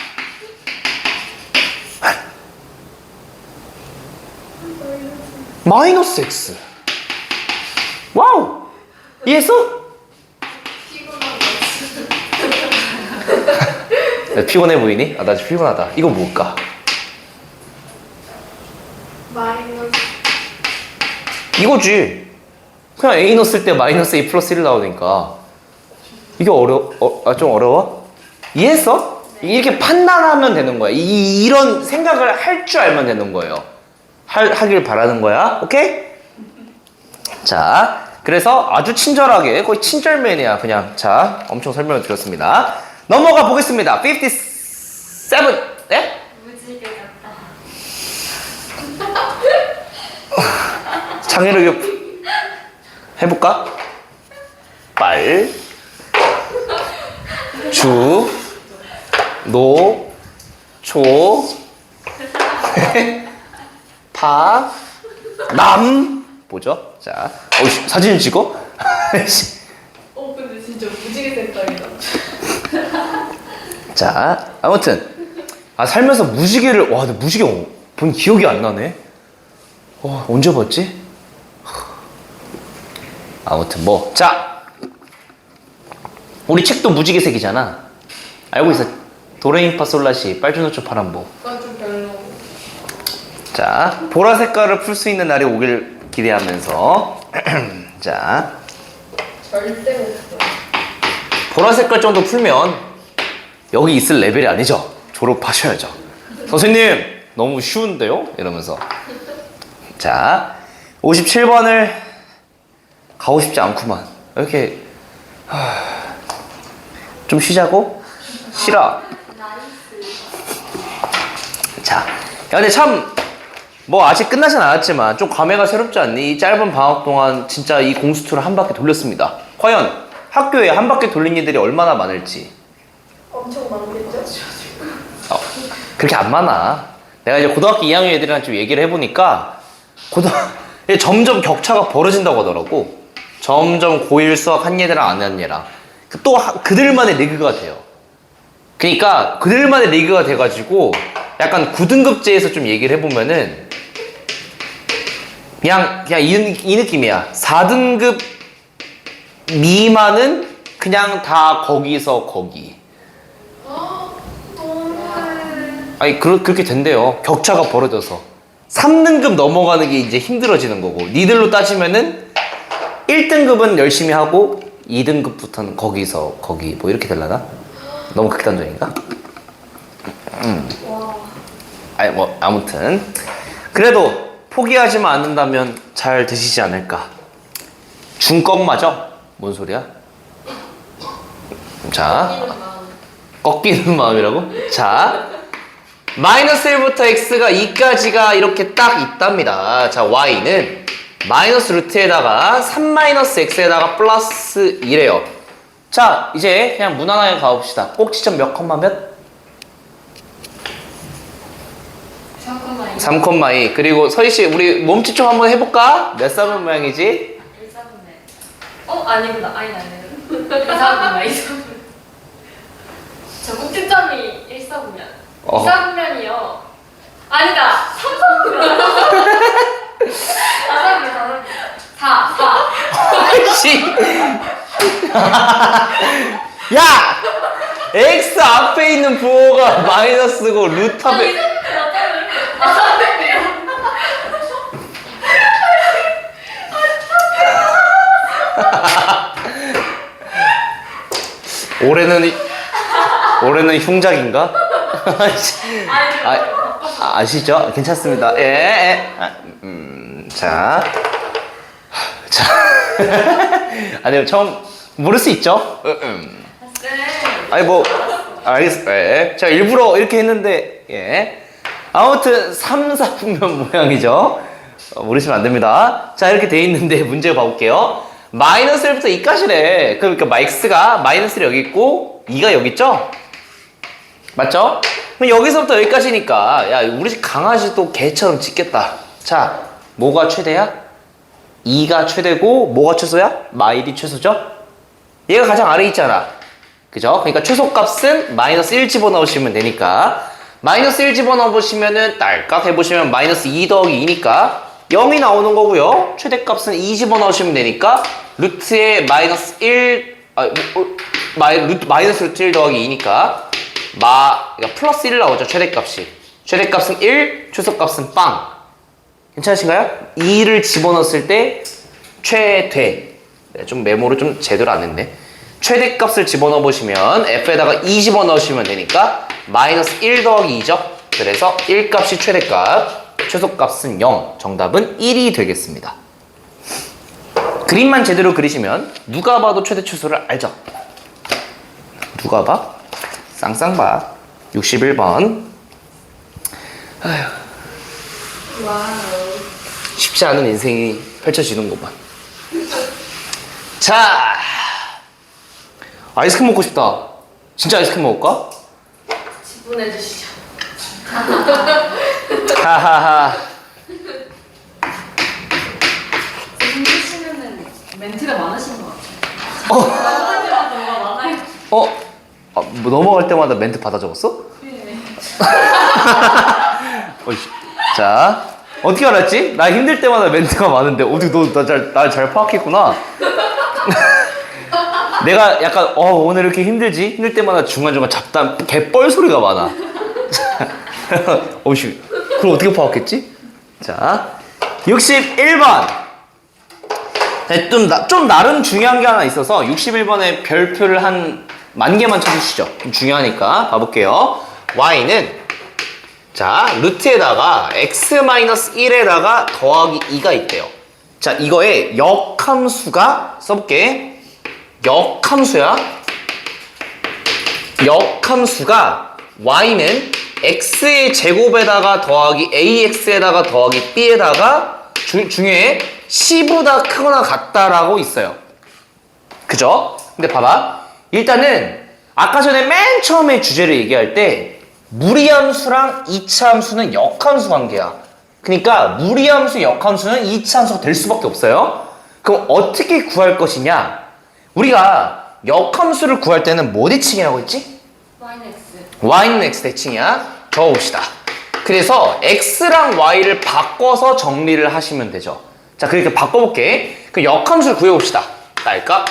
마이너스 x. 와우! 이해했어? 피곤해 보이니? 아, 나 지금 피곤하다. 이거 뭘까? 마이너스. 이거지. 그냥 a 넣었을 때 마이너스 a 플러스 1 나오니까. 이게 좀 어려워? 이해했어? 이렇게 판단하면 되는 거야. 이런 생각을 할 줄 알면 되는 거예요. 하길 바라는 거야. 오케이? 자, 그래서 아주 친절하게, 거의 친절맨이야, 그냥. 자, 엄청 설명을 드렸습니다. 넘어가 보겠습니다. 57. 네? 무지개 같다. 장애를 해볼까? 빨, 주, 노, 초, 파, 남. 뭐죠? 자, 사진을 찍어? 근데 진짜 무지개 색깔이다. 자, 아무튼 살면서 무지개를 근데 무지개 본 기억이 안 나네. 언제 봤지? 아무튼 자, 우리 책도 무지개색이잖아. 알고 있어? 도레미파솔라시 빨주노초 파란보. 그건 좀 별로. 자, 보라 색깔을 풀 수 있는 날이 오길 기대하면서 자, 절대 못 써. 보라 색깔 정도 풀면 여기 있을 레벨이 아니죠. 졸업하셔야죠. 선생님 너무 쉬운데요? 이러면서. 자, 57번을 가고 싶지 않구만. 이렇게 좀 쉬자고? 싫어. 나이스. 자, 야, 근데 참, 뭐 아직 끝나진 않았지만 좀 감회가 새롭지 않니? 이 짧은 방학 동안 진짜 이 공수투를 한 바퀴 돌렸습니다. 과연 학교에 한 바퀴 돌린 이들이 얼마나 많을지. 엄청 많겠죠? 그렇게 안 많아. 내가 이제 고등학교 2학년 애들이랑 좀 얘기를 해보니까 점점 격차가 벌어진다고 하더라고. 점점 고1 수학 한 얘들랑 안 한 얘랑 또 그들만의 리그가 돼요. 그러니까 그들만의 리그가 돼가지고 약간 9등급제에서 좀 얘기를 해보면은 그냥 이 느낌이야. 4등급 미만은 그냥 다 거기서 거기. 아니 그렇게 된대요. 격차가 벌어져서 3등급 넘어가는 게 이제 힘들어지는 거고, 니들로 따지면은 1등급은 열심히 하고 2등급부터는 거기서 거기 뭐 이렇게 되려나? 너무 극단적인가? 아니 뭐 아무튼 그래도 포기하지만 않는다면 잘 되시지 않을까. 중꺽마죠? 뭔 소리야? 자, 꺾이는 마음이라고? 자, 마이너스 1부터 x가 2까지가 이렇게 딱 있답니다. 자, y는 마이너스 루트에다가 3-x에다가 플러스 2래요. 자, 이제 그냥 무난하게 가봅시다. 꼭지점 몇 컴마 몇? 3,2. 그리고 서희씨, 우리 몸집 좀 한번 해볼까? 몇 사분 모양이지? 1사분면. 아니구나. 아니. 2사분면, 2사분면. 저 꼭지점이 1사분면. 2사분면이요. 아니다. 3사분면. 4사분면, 4. 아이씨. 야! x 앞에 있는 부호가 마이너스고 루트 앞에 4사분면. 올해는 흉작인가? 아시죠? 괜찮습니다. 자. 아니, 처음 모를 수 있죠? 아니 뭐 알겠어요. 제가 일부러 이렇게 했는데 아무튼 3, 4분면 모양이죠. 모르시면 안 됩니다. 자, 이렇게 돼 있는데 문제 봐볼게요. 마이너스 1부터 2까지래. 그러니까 x가 마이너스 1 여기 있고 2가 여기 있죠? 맞죠? 그럼 여기서부터 여기까지니까 야, 우리 집 강아지도 개처럼 짖겠다. 자, 뭐가 최대야? 2가 최대고 뭐가 최소야? 마일이 최소죠? 얘가 가장 아래에 있잖아. 그죠? 그러니까 최소값은 마이너스 1 집어넣으시면 되니까 마이너스 1 집어넣으시면은 딸깍 해보시면 마이너스 2 더하기 2니까 0이 나오는 거고요. 최대값은 2 집어넣으시면 되니까 루트에 마이너스 1 마이너스 루트 1 더하기 2니까 그러니까 플러스 1 나오죠. 최대값이. 최대값은 1, 최소값은 빵. 괜찮으신가요? 2를 집어넣었을 때 최대. 좀 메모를 좀 제대로 안 했네. 최대값을 집어넣어 보시면 f에다가 2 집어넣으시면 되니까 마이너스 1 더하기 2죠. 그래서 1값이 최대값, 최소값은 0. 정답은 1이 되겠습니다. 그림만 제대로 그리시면 누가 봐도 최대 최소를 알죠? 누가 봐? 쌍쌍 봐. 61번. 아휴. 와우. 쉽지 않은 인생이 펼쳐지는구만. 자, 아이스크림 먹고 싶다. 진짜 아이스크림 먹을까? 지분해주시죠. 하하하. 힘드시면은 멘트가 많으신 것 같아요. 넘어갈 때마다 뭐가 많아요. 뭐 넘어갈 때마다 멘트 받아 적었어? 네. 자, 어떻게 알았지? 나 힘들 때마다 멘트가 많은데 어떻게 날 잘 파악했구나. 내가 약간 오늘 이렇게 힘들 때마다 중간중간 잡담 개뻘 소리가 많아. 어이씨, 그걸 어떻게 파악했지? 자, 61번. 좀 나름 중요한 게 하나 있어서 61번에 별표를 한 10,000개만 쳐주시죠. 좀 중요하니까 봐볼게요. y는 자, 루트에다가 x-1에다가 더하기 2가 있대요. 자, 이거에 역함수가 써볼게. 역함수야. 역함수가 y는 x의 제곱에다가 더하기 ax에다가 더하기 b에다가 중에 c보다 크거나 같다라고 있어요. 그죠? 근데 봐봐. 일단은 아까 전에 맨 처음에 주제를 얘기할 때 무리함수랑 이차함수는 역함수 관계야. 그러니까 무리함수, 역함수는 이차함수가 될 수밖에 없어요. 그럼 어떻게 구할 것이냐? 우리가 역함수를 구할 때는 뭐 대칭이라고 했지? y는 x 대칭이야. 적어봅시다. 그래서 x랑 y를 바꿔서 정리를 하시면 되죠. 자, 그렇게 바꿔볼게. 그 역함수를 구해봅시다. 그러니까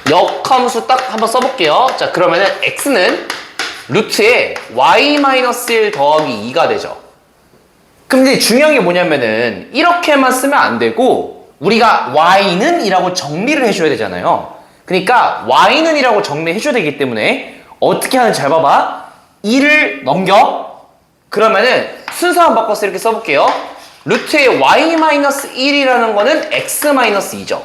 역함수 딱 한번 써볼게요. 자, 그러면은 x는 루트에 y-1 더하기 2가 되죠. 근데 중요한 게 뭐냐면은 이렇게만 쓰면 안 되고 우리가 y는 이라고 정리를 해줘야 되잖아요. 그러니까 y는 이라고 정리해줘야 되기 때문에 어떻게 하는지 잘 봐봐. 2를 넘겨. 그러면은 순서 한번 바꿔서 이렇게 써볼게요. 루트에 y-1이라는 거는 x-2죠.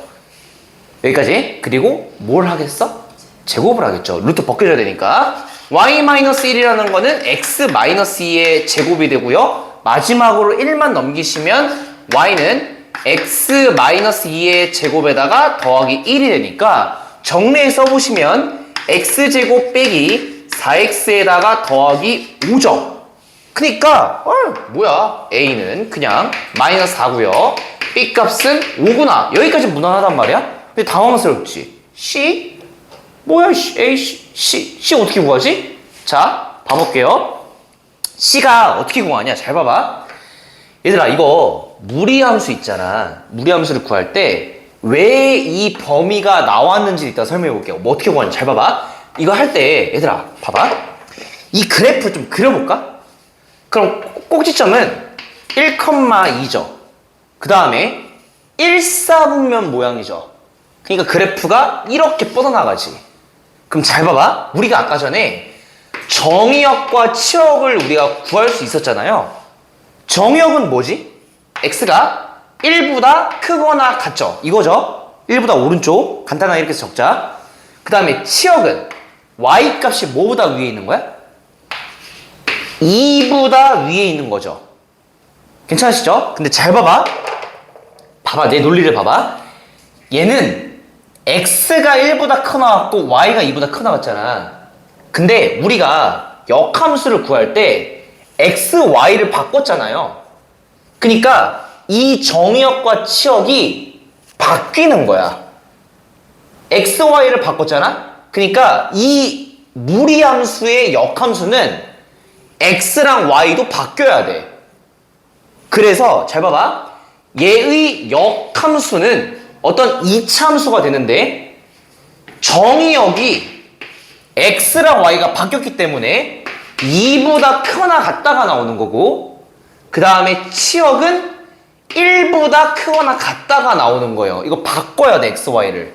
여기까지. 그리고 뭘 하겠어? 제곱을 하겠죠. 루트 벗겨줘야 되니까. y-1이라는 거는 x-2의 제곱이 되고요. 마지막으로 1만 넘기시면 y는 x-2의 제곱에다가 더하기 1이 되니까 정리해 써보시면 x제곱 빼기 4x에다가 더하기 5죠. 그니까 뭐야, a는 그냥 마이너스 4고요 b 값은 5구나. 여기까지 무난하단 말이야. 근데 당황스럽지. c? 뭐야, a, c 어떻게 구하지? 자, 봐볼게요. c가 어떻게 구하냐? 잘 봐봐. 얘들아, 이거 무리함수 있잖아. 무리함수를 구할 때 왜 이 범위가 나왔는지 일단 설명해 볼게요. 뭐 어떻게 구하냐? 잘 봐봐. 이거 할 때 얘들아, 봐봐. 이 그래프 좀 그려볼까? 그럼 꼭지점은 1,2죠. 그 다음에 1사분면 모양이죠. 그러니까 그래프가 이렇게 뻗어나가지. 그럼 잘 봐봐. 우리가 아까 전에 정의역과 치역을 우리가 구할 수 있었잖아요. 정의역은 뭐지? x가 1보다 크거나 같죠. 이거죠. 1보다 오른쪽. 간단하게 이렇게 적자. 그 다음에 치역은 y 값이 뭐보다 위에 있는 거야? 2보다 위에 있는 거죠. 괜찮으시죠? 근데 잘 봐봐. 봐봐, 내 논리를 봐봐. 얘는 x가 1보다 커 나왔고 y가 2보다 커 나왔잖아. 근데 우리가 역함수를 구할 때 x, y를 바꿨잖아요. 그러니까 이 정의역과 치역이 바뀌는 거야. x, y를 바꿨잖아. 그러니까 이 무리함수의 역함수는 x랑 y도 바뀌어야 돼. 그래서 잘 봐봐. 얘의 역함수는 어떤 이차함수가 되는데 정의역이 x랑 y가 바뀌었기 때문에 2보다 크거나 같다가 나오는 거고, 그 다음에 치역은 1보다 크거나 같다가 나오는 거예요. 이거 바꿔야 돼, x, y를.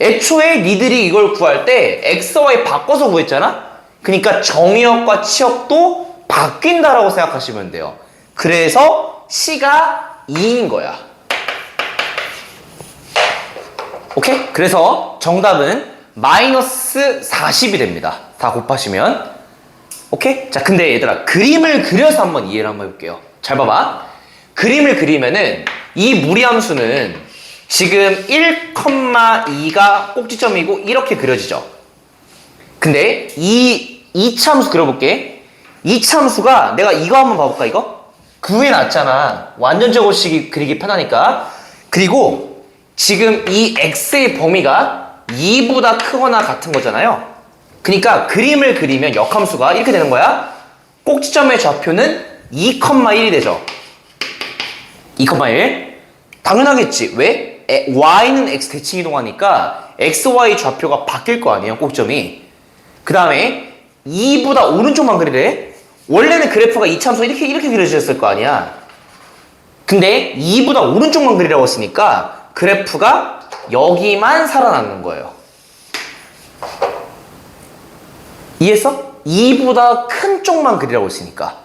애초에 니들이 이걸 구할 때 x, y 바꿔서 구했잖아? 그러니까 정의역과 치역도 바뀐다라고 생각하시면 돼요. 그래서 c가 2인 거야. 오케이? 그래서 정답은 마이너스 40이 됩니다. 다 곱하시면. 오케이? 자, 근데 얘들아, 그림을 그려서 한번 이해를 한번 해볼게요. 잘 봐봐. 그림을 그리면은 이 무리함수는 지금 1,2가 꼭지점이고 이렇게 그려지죠. 근데 이 차함수 그려볼게. 이 차함수가 내가 이거 한번 봐볼까, 이거? 구해놨잖아. 완전제곱식이 그리기 편하니까. 그리고 지금 이 x의 범위가 2보다 크거나 같은 거잖아요. 그러니까 그림을 그리면 역함수가 이렇게 되는 거야. 꼭지점의 좌표는 2,1이 되죠. 2,1. 당연하겠지. 왜? y는 x 대칭 이동하니까 x, y 좌표가 바뀔 거 아니에요, 꼭점이. 그 다음에 2보다 오른쪽만 그리래. 원래는 그래프가 이차함수가 이렇게 그려졌을 거 아니야. 근데 2보다 오른쪽만 그리라고 했으니까 그래프가 여기만 살아남는 거예요. 이해했어? 2보다 큰 쪽만 그리라고 했으니까.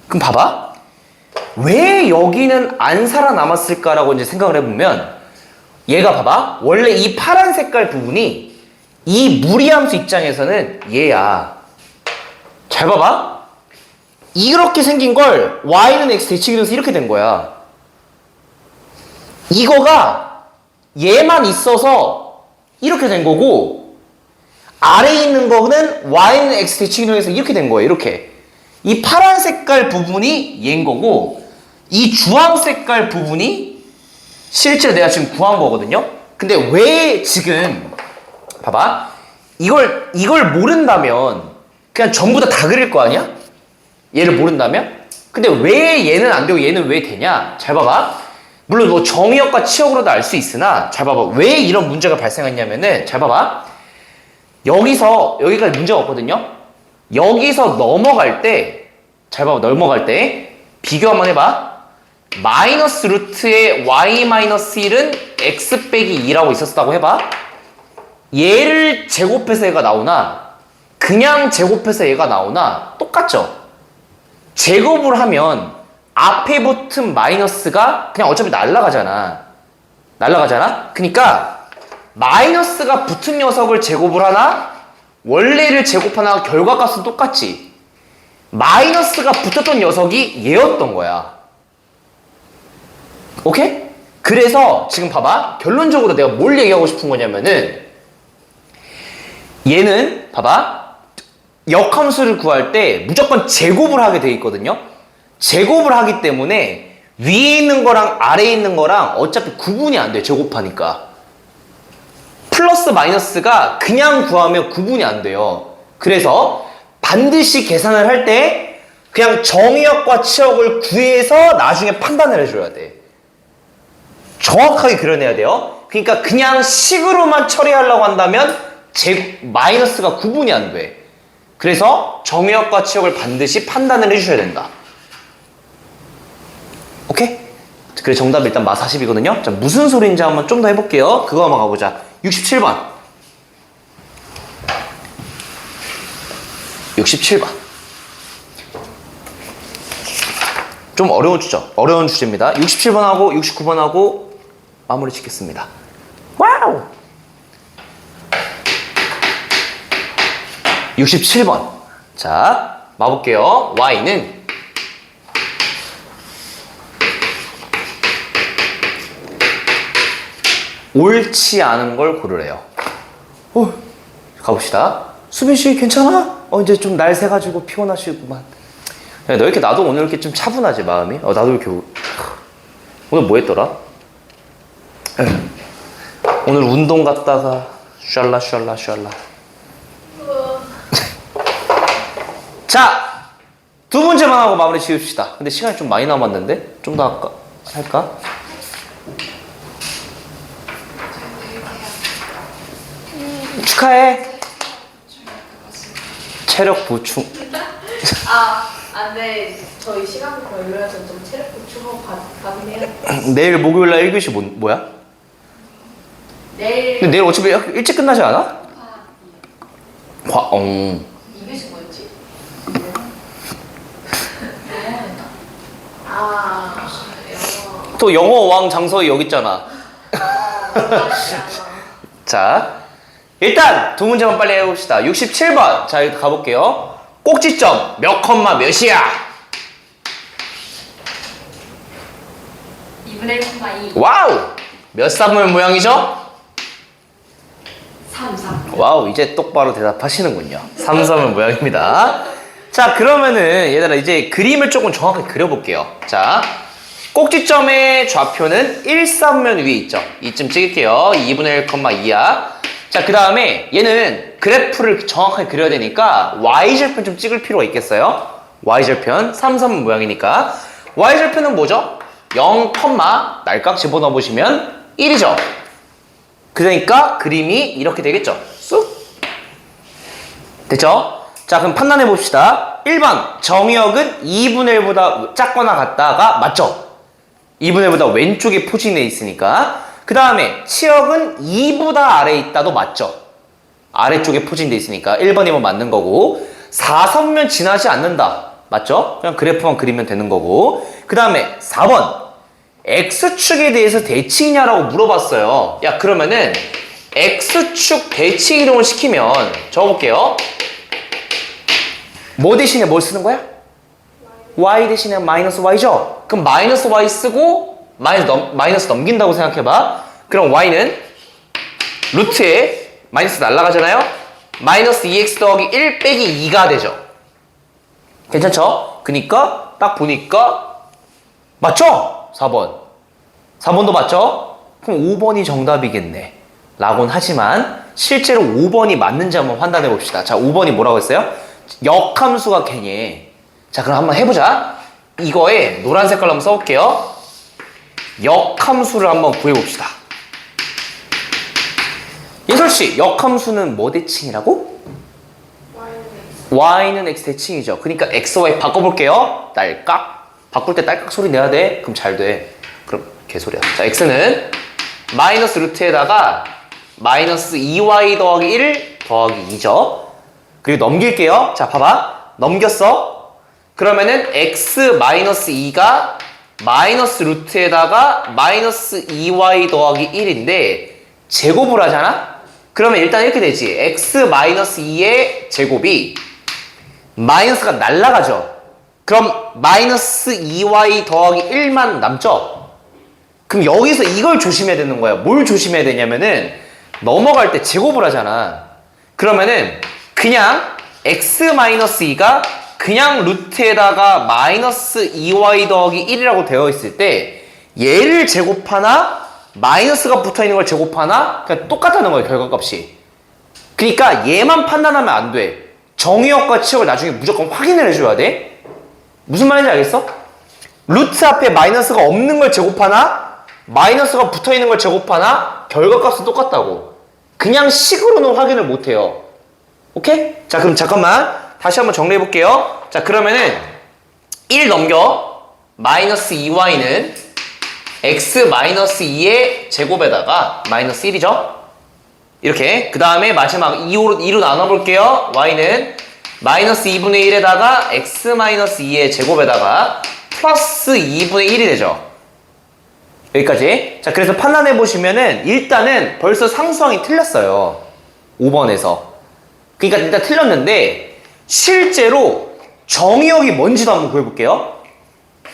그럼 봐봐. 왜 여기는 안 살아남았을까라고 이제 생각을 해보면, 얘가 봐봐. 원래 이 파란 색깔 부분이 이 무리함수 입장에서는 얘야. 잘 봐봐. 이렇게 생긴 걸 y는 x 대칭이 돼서 이렇게 된 거야. 이거가 얘만 있어서 이렇게 된 거고, 아래에 있는 거는 y는 x 대칭이 돼서 이렇게 된 거예요. 이렇게. 이 파란 색깔 부분이 얘인 거고, 이 주황 색깔 부분이 실제 내가 지금 구한 거거든요. 근데 왜 지금 봐봐, 이걸 모른다면 그냥 전부 다 그릴 거 아니야? 얘를 모른다면? 근데 왜 얘는 안 되고 얘는 왜 되냐? 잘 봐봐. 물론 뭐 정의역과 치역으로도 알 수 있으나, 잘 봐봐. 왜 이런 문제가 발생했냐면은, 잘 봐봐. 여기까지 문제가 없거든요. 여기서 넘어갈 때, 잘 봐봐. 넘어갈 때 비교 한번 해봐. 마이너스 루트의 y 마이너스 1은 x 빼기 2라고 있었다고 해봐. 얘를 제곱해서 얘가 나오나 그냥 제곱해서 얘가 나오나 똑같죠? 제곱을 하면 앞에 붙은 마이너스가 그냥 어차피 날아가잖아. 그러니까 마이너스가 붙은 녀석을 제곱을 하나 원래를 제곱하나 결과값은 똑같지. 마이너스가 붙었던 녀석이 얘였던 거야. 오케이? 그래서 지금 봐봐. 결론적으로 내가 뭘 얘기하고 싶은 거냐면은, 얘는 봐봐. 역함수를 구할 때 무조건 제곱을 하게 돼 있거든요. 제곱을 하기 때문에 위에 있는 거랑 아래에 있는 거랑 어차피 구분이 안 돼. 제곱하니까. 플러스 마이너스가 그냥 구하면 구분이 안 돼요. 그래서 반드시 계산을 할 때 그냥 정의역과 치역을 구해서 나중에 판단을 해줘야 돼. 정확하게 그려내야 돼요. 그러니까 그냥 식으로만 처리하려고 한다면 마이너스가 구분이 안 돼. 그래서 정의역과 치역을 반드시 판단을 해주셔야 된다. 오케이? 그래, 정답 일단 마 40이거든요. 자, 무슨 소리인지 한번 좀 더 해볼게요. 그거 한번 가보자. 67번. 67번. 좀 어려운 주죠. 어려운 주제입니다. 67번하고 69번하고 마무리 짓겠습니다. 와우! 67번. 자, 봐볼게요. y는 옳지 않은 걸 고르래요. 가봅시다. 수빈씨 괜찮아? 이제 좀 날 새가지고 피곤하시구만. 야, 너 이렇게 나도 오늘 이렇게 좀 차분하지, 마음이? 나도 이렇게 오늘 뭐 했더라? 오늘 운동 갔다가 샬라. 자, 두 문제만 하고 마무리 지읍시다. 근데 시간이 좀 많이 남았는데? 좀 더 할까? 축하해. 체력 보충. 네. 저희 시간 걸려서 좀 체력 보충하고 가긴 해요. 내일 목요일날 1교시 뭐야? 내일. 근데 내일 어차피 일찍 끝나지 않아? 2교시 뭐였지? 영어. 또 영어 왕 장서희 여기 있잖아. 자, 일단 두 문제만 빨리 해봅시다. 67번. 자, 여기 가볼게요. 꼭지점 몇 컴마 몇이야? 2분의 1,2. 와우! 몇 쌍물 모양이죠? 3. 와우, 이제 똑바로 대답하시는군요. 3쌍물 모양입니다. 자, 그러면은 얘들아 이제 그림을 조금 정확하게 그려볼게요. 자, 꼭지점의 좌표는 1쌍면 위에 있죠. 이쯤 찍을게요. 2분의 1,2야. 자, 그 다음에 얘는 그래프를 정확하게 그려야 되니까 y절편 좀 찍을 필요가 있겠어요? y절편 3선 모양이니까 y절편은 뭐죠? 0, 날깍 집어넣어 보시면 1이죠. 그러니까 그림이 이렇게 되겠죠. 쑥 됐죠? 자, 그럼 판단해 봅시다. 1번 정의역은 2분의 1보다 작거나 같다가 맞죠? 2분의 1보다 왼쪽에 포진해 있으니까. 그 다음에 치역은 2보다 아래에 있다도 맞죠? 아래쪽에 포진돼 있으니까 1번이면 맞는 거고. 4선면 지나지 않는다. 맞죠? 그냥 그래프만 그리면 되는 거고. 그 다음에 4번 X축에 대해서 대칭이냐라고 물어봤어요. 야, 그러면은 x축 대칭 이동을 시키면 적어볼게요. 뭐 대신에 뭘 쓰는 거야? y 대신에 마이너스 y죠? 그럼 마이너스 y 쓰고 마이너스 넘긴다고 생각해봐. 그럼 y는 루트에 마이너스 날라가잖아요? 마이너스 2x 더하기 1 빼기 2가 되죠. 괜찮죠? 그니까 딱 보니까 맞죠? 4번. 4번도 맞죠? 그럼 5번이 정답이겠네. 라고는 하지만 실제로 5번이 맞는지 한번 판단해 봅시다. 자, 5번이 뭐라고 했어요? 역함수가 괭해. 자, 그럼 한번 해보자. 이거에 노란 색깔로 한번 써볼게요. 역함수를 한번 구해봅시다. 예솔씨, 역함수는 뭐 대칭이라고? y는 x 대칭이죠. 그러니까 x, y 바꿔볼게요. 딸깍. 바꿀 때 딸깍 소리 내야 돼? 그럼 잘 돼. 그럼 개소리야. 자, x는 마이너스 루트에다가 마이너스 2y 더하기 1 더하기 2죠. 그리고 넘길게요. 자, 봐봐. 넘겼어. 그러면은 x 마이너스 2가 마이너스 루트에다가 마이너스 2y 더하기 1인데 제곱을 하잖아? 그러면 일단 이렇게 되지. x 마이너스 2의 제곱이 마이너스가 날라가죠. 그럼 마이너스 2y 더하기 1만 남죠? 그럼 여기서 이걸 조심해야 되는 거야. 뭘 조심해야 되냐면은 넘어갈 때 제곱을 하잖아. 그러면은 그냥 x 마이너스 2가 그냥 루트에다가 마이너스 2y 더하기 1이라고 되어 있을 때 얘를 제곱하나 마이너스가 붙어있는 걸 제곱하나 그냥 똑같다는 거예요. 결과값이. 그러니까 얘만 판단하면 안 돼. 정의역과 치역을 나중에 무조건 확인을 해줘야 돼. 무슨 말인지 알겠어? 루트 앞에 마이너스가 없는 걸 제곱하나 마이너스가 붙어있는 걸 제곱하나 결과값은 똑같다고. 그냥 식으로는 확인을 못해요. 오케이? 자, 그럼 잠깐만 다시 한번 정리해 볼게요. 자, 그러면은 1 넘겨. 마이너스 2y는 x 마이너스 2의 제곱에다가 마이너스 1이죠. 이렇게. 그 다음에 마지막 2로 나눠볼게요. y는 마이너스 2분의 1에다가 x 마이너스 2의 제곱에다가 플러스 2분의 1이 되죠. 여기까지. 자, 그래서 판단해 보시면은 일단은 벌써 상수항이 틀렸어요. 5번에서. 그러니까 일단 틀렸는데 실제로 정의역이 뭔지도 한번 구해볼게요.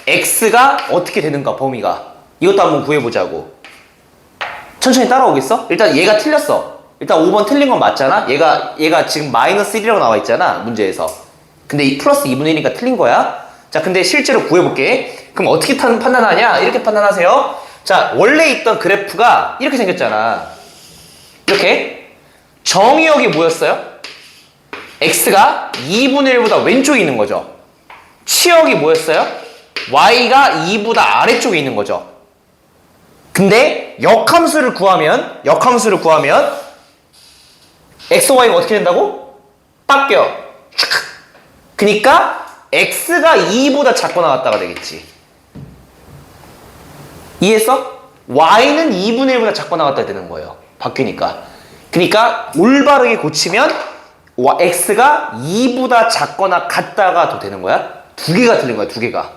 x가 어떻게 되는가, 범위가. 이것도 한번 구해보자고. 천천히 따라오겠어? 일단 얘가 틀렸어. 일단 5번 틀린 건 맞잖아? 얘가 지금 마이너스 1이라고 나와 있잖아, 문제에서. 근데 이 플러스 2분의 1이니까 틀린 거야. 자, 근데 실제로 구해볼게. 그럼 어떻게 판단하냐? 이렇게 판단하세요. 자, 원래 있던 그래프가 이렇게 생겼잖아. 이렇게. 정의역이 뭐였어요? x가 2분의 1보다 왼쪽에 있는 거죠. 치역이 뭐였어요? y가 2보다 아래쪽에 있는 거죠. 근데 역함수를 구하면 x, y가 어떻게 된다고? 바뀌어. 그니까 x가 2보다 작고 나왔다가 되겠지. 이해했어? y는 2분의 1보다 작고 나왔다 되는 거예요. 바뀌니까. 그니까 올바르게 고치면 x가 2보다 작거나 같다가 더 되는 거야. 두 개가 틀린 거야, 두 개가.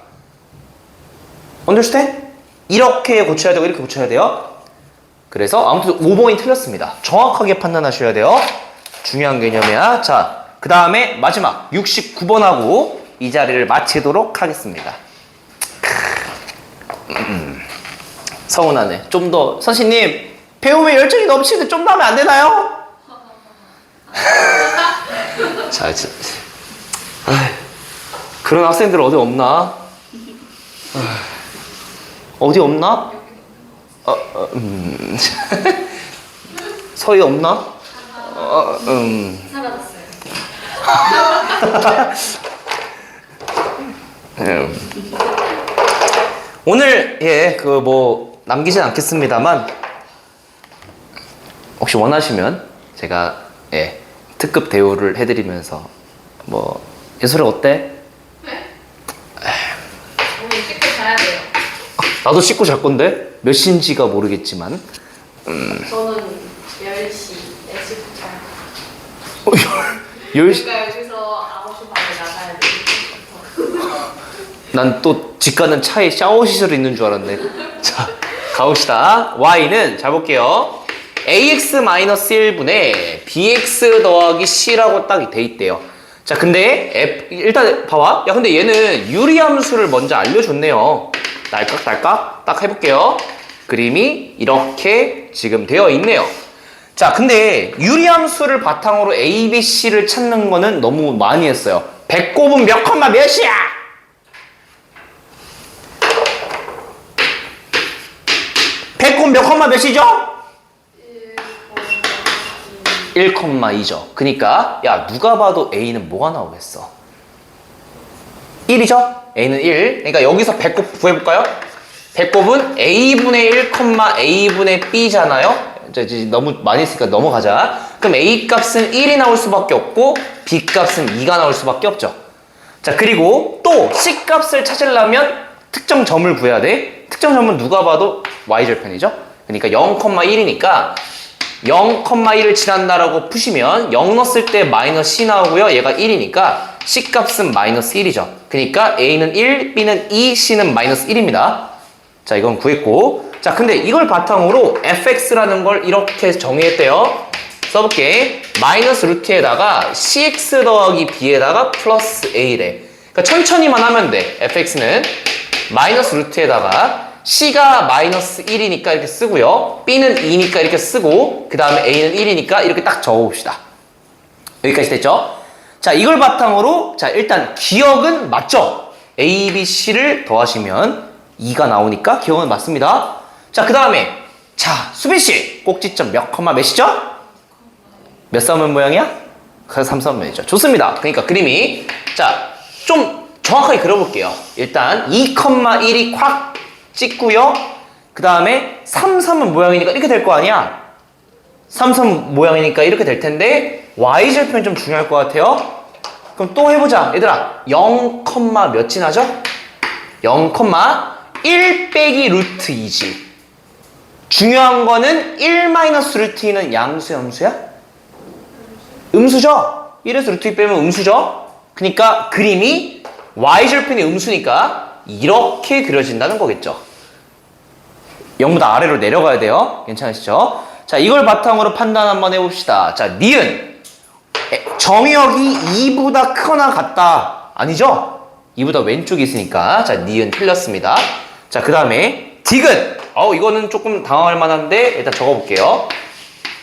understand? 이렇게 고쳐야 되고 이렇게 고쳐야 돼요. 그래서 아무튼 5번이 틀렸습니다. 정확하게 판단하셔야 돼요. 중요한 개념이야. 자, 그 다음에 마지막 69번하고 이 자리를 마치도록 하겠습니다. 서운하네. 좀 더 선생님 배움에 열정이 넘치는데 좀 더 하면 안 되나요? 자, 그런 학생들 어디 없나? 어디 없나? 서희 없나? 사라졌어요. 오늘 남기진 않겠습니다만 혹시 원하시면 제가 특급 대우를 해드리면서 예솔이 어때? 네? 오늘 씻고 자야 돼요. 나도 씻고 잘 건데 몇 시인지가 모르겠지만 저는 10시, 4시부터 자요. 10시? 그러니까 여기서 9시 반에 나가야 돼요. 난 또 집 가는 차에 샤워 시설이 있는 줄 알았네. 자, 가봅시다. y는 잘 볼게요. ax-1분의 bx 더하기 c라고 딱 돼 있대요. 자, 근데 일단 봐봐. 야, 근데 얘는 유리함수를 먼저 알려줬네요. 날깍날깍 딱 해볼게요. 그림이 이렇게 지금 되어 있네요. 자, 근데 유리함수를 바탕으로 a, b, c를 찾는 거는 너무 많이 했어요. 배꼽은 몇 컴마 몇이야? 배꼽 몇 컴마 몇이죠? 1,2죠. 그니까 야, 누가 봐도 a는 뭐가 나오겠어? 1이죠? a는 1. 그러니까 여기서 배꼽 구해볼까요? 배꼽은 a분의 1, a분의 b잖아요? 이제 너무 많이 했으니까 넘어가자. 그럼 a 값은 1이 나올 수밖에 없고 b 값은 2가 나올 수밖에 없죠. 자, 그리고 또 c 값을 찾으려면 특정 점을 구해야 돼. 특정 점은 누가 봐도 y절편이죠. 그러니까 0,1이니까 0,1을 지난다라고 푸시면 0 넣었을 때 마이너스 c 나오고요. 얘가 1이니까 c 값은 마이너스 1이죠. 그러니까 a는 1, b는 2, c는 마이너스 1입니다. 자, 이건 구했고. 자, 근데 이걸 바탕으로 fx라는 걸 이렇게 정의했대요. 써볼게. 마이너스 루트에다가 cx 더하기 b에다가 플러스 a래. 그러니까 천천히만 하면 돼. fx는 마이너스 루트에다가 c가 마이너스 1이니까 이렇게 쓰고요. b는 2니까 이렇게 쓰고 그 다음에 a는 1이니까 이렇게 딱 적어봅시다. 여기까지 됐죠? 자, 이걸 바탕으로 자, 일단 기억은 맞죠? a, b, c를 더하시면 2가 나오니까 기억은 맞습니다. 자, 그 다음에 자, 수빈씨 꼭지점 몇 컴마 몇이죠? 몇 쌍면 모양이야? 그래서 3쌍면이죠. 좋습니다. 그러니까 그림이 자, 좀 정확하게 그려볼게요. 일단 2,1이 콱 찍고요. 그 다음에 3,3은 모양이니까 이렇게 될 거 아니야? 3,3 모양이니까 이렇게 될 텐데 y절편이 좀 중요할 것 같아요. 그럼 또 해보자. 얘들아 0, 몇 지나죠? 0,1 빼기 루트 2지. 중요한 거는 1 마이너스 루트 2는 양수야, 음수야? 음수죠? 1에서 루트 2 빼면 음수죠? 그러니까 그림이 y절편이 음수니까 이렇게 그려진다는 거겠죠. 0보다 아래로 내려가야 돼요. 괜찮으시죠? 자, 이걸 바탕으로 판단 한번 해봅시다. 자, 니은 정의역이 2보다 크거나 같다. 아니죠? 2보다 왼쪽에 있으니까 자, 니은 틀렸습니다. 자, 그 다음에 디귿. 이거는 조금 당황할 만한데 일단 적어볼게요.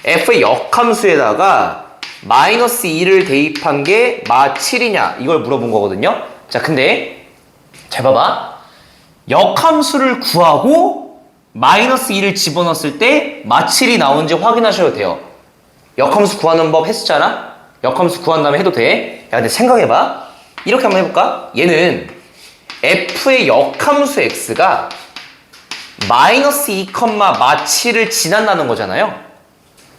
f의 역함수에다가 마이너스 2를 대입한 게 마 7이냐 이걸 물어본 거거든요. 자, 근데 잘 봐봐. 역함수를 구하고 마이너스 2를 집어넣었을 때 마 7이 나오는지 확인하셔도 돼요. 역함수 구하는 법 했었잖아? 역함수 구한 다음에 해도 돼. 야, 근데 생각해봐. 이렇게 한번 해볼까? 얘는 f의 역함수 x가 마이너스 2, 마 7을 지난다는 거잖아요.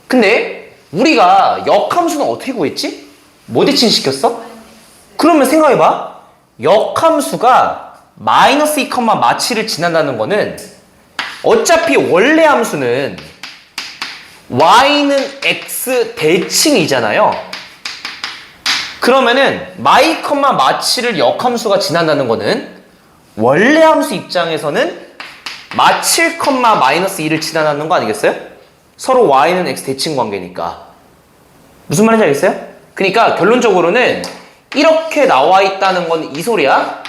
근데 우리가 역함수는 어떻게 구했지? 뭐 대칭시켰어? 그러면 생각해봐. 역함수가 마이너스 2, 마 7을 지난다는 거는 어차피 원래 함수는 y는 x 대칭이잖아요. 그러면은 마이, 마 7을 역함수가 지난다는 거는 원래 함수 입장에서는 마 7, 마이너스 2를 지나는 거 아니겠어요? 서로 y는 x 대칭 관계니까. 무슨 말인지 알겠어요? 그러니까 결론적으로는 이렇게 나와 있다는 건 이 소리야.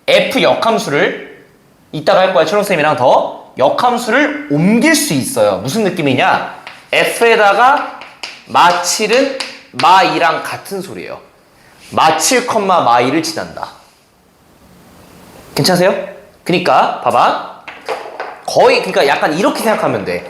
f 역함수를 이따가 할 거야. 초롱쌤이랑 더 역함수를 옮길 수 있어요. 무슨 느낌이냐? f에다가 마 7은 마 2랑 같은 소리예요. 마 7, 마 2를 지난다. 괜찮으세요? 그러니까 봐봐. 거의 그러니까 약간 이렇게 생각하면 돼.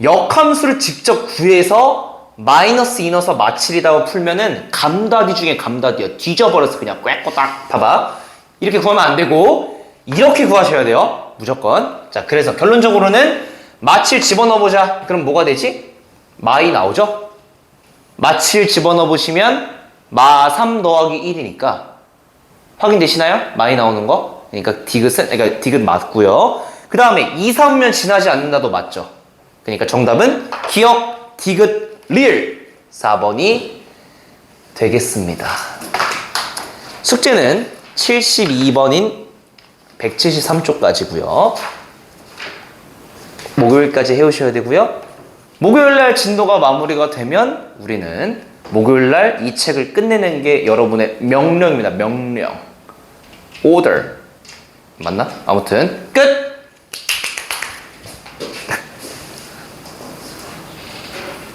역함수를 직접 구해서 마이너스 2 넣어서 마 7이라고 풀면은 감다디 중에 감다디야. 뒤져버려서 그냥 꽥꼬딱. 봐봐. 이렇게 구하면 안 되고 이렇게 구하셔야 돼요. 무조건. 자, 그래서 결론적으로는 마 7 집어넣어보자. 그럼 뭐가 되지? 마 2 나오죠? 마 7 집어넣어보시면 마 3 더하기 1이니까 확인되시나요? 마 2 나오는 거? 그러니까 디귿 맞고요. 그 다음에 2, 3면 지나지 않는다도 맞죠. 그러니까 정답은 기억, 디귿, 리을 4번이 되겠습니다. 숙제는 72번인 173쪽까지고요. 목요일까지 해오셔야 되고요. 목요일날 진도가 마무리가 되면 우리는 목요일날 이 책을 끝내는 게 여러분의 명령입니다. 명령. order. 맞나? 아무튼 끝!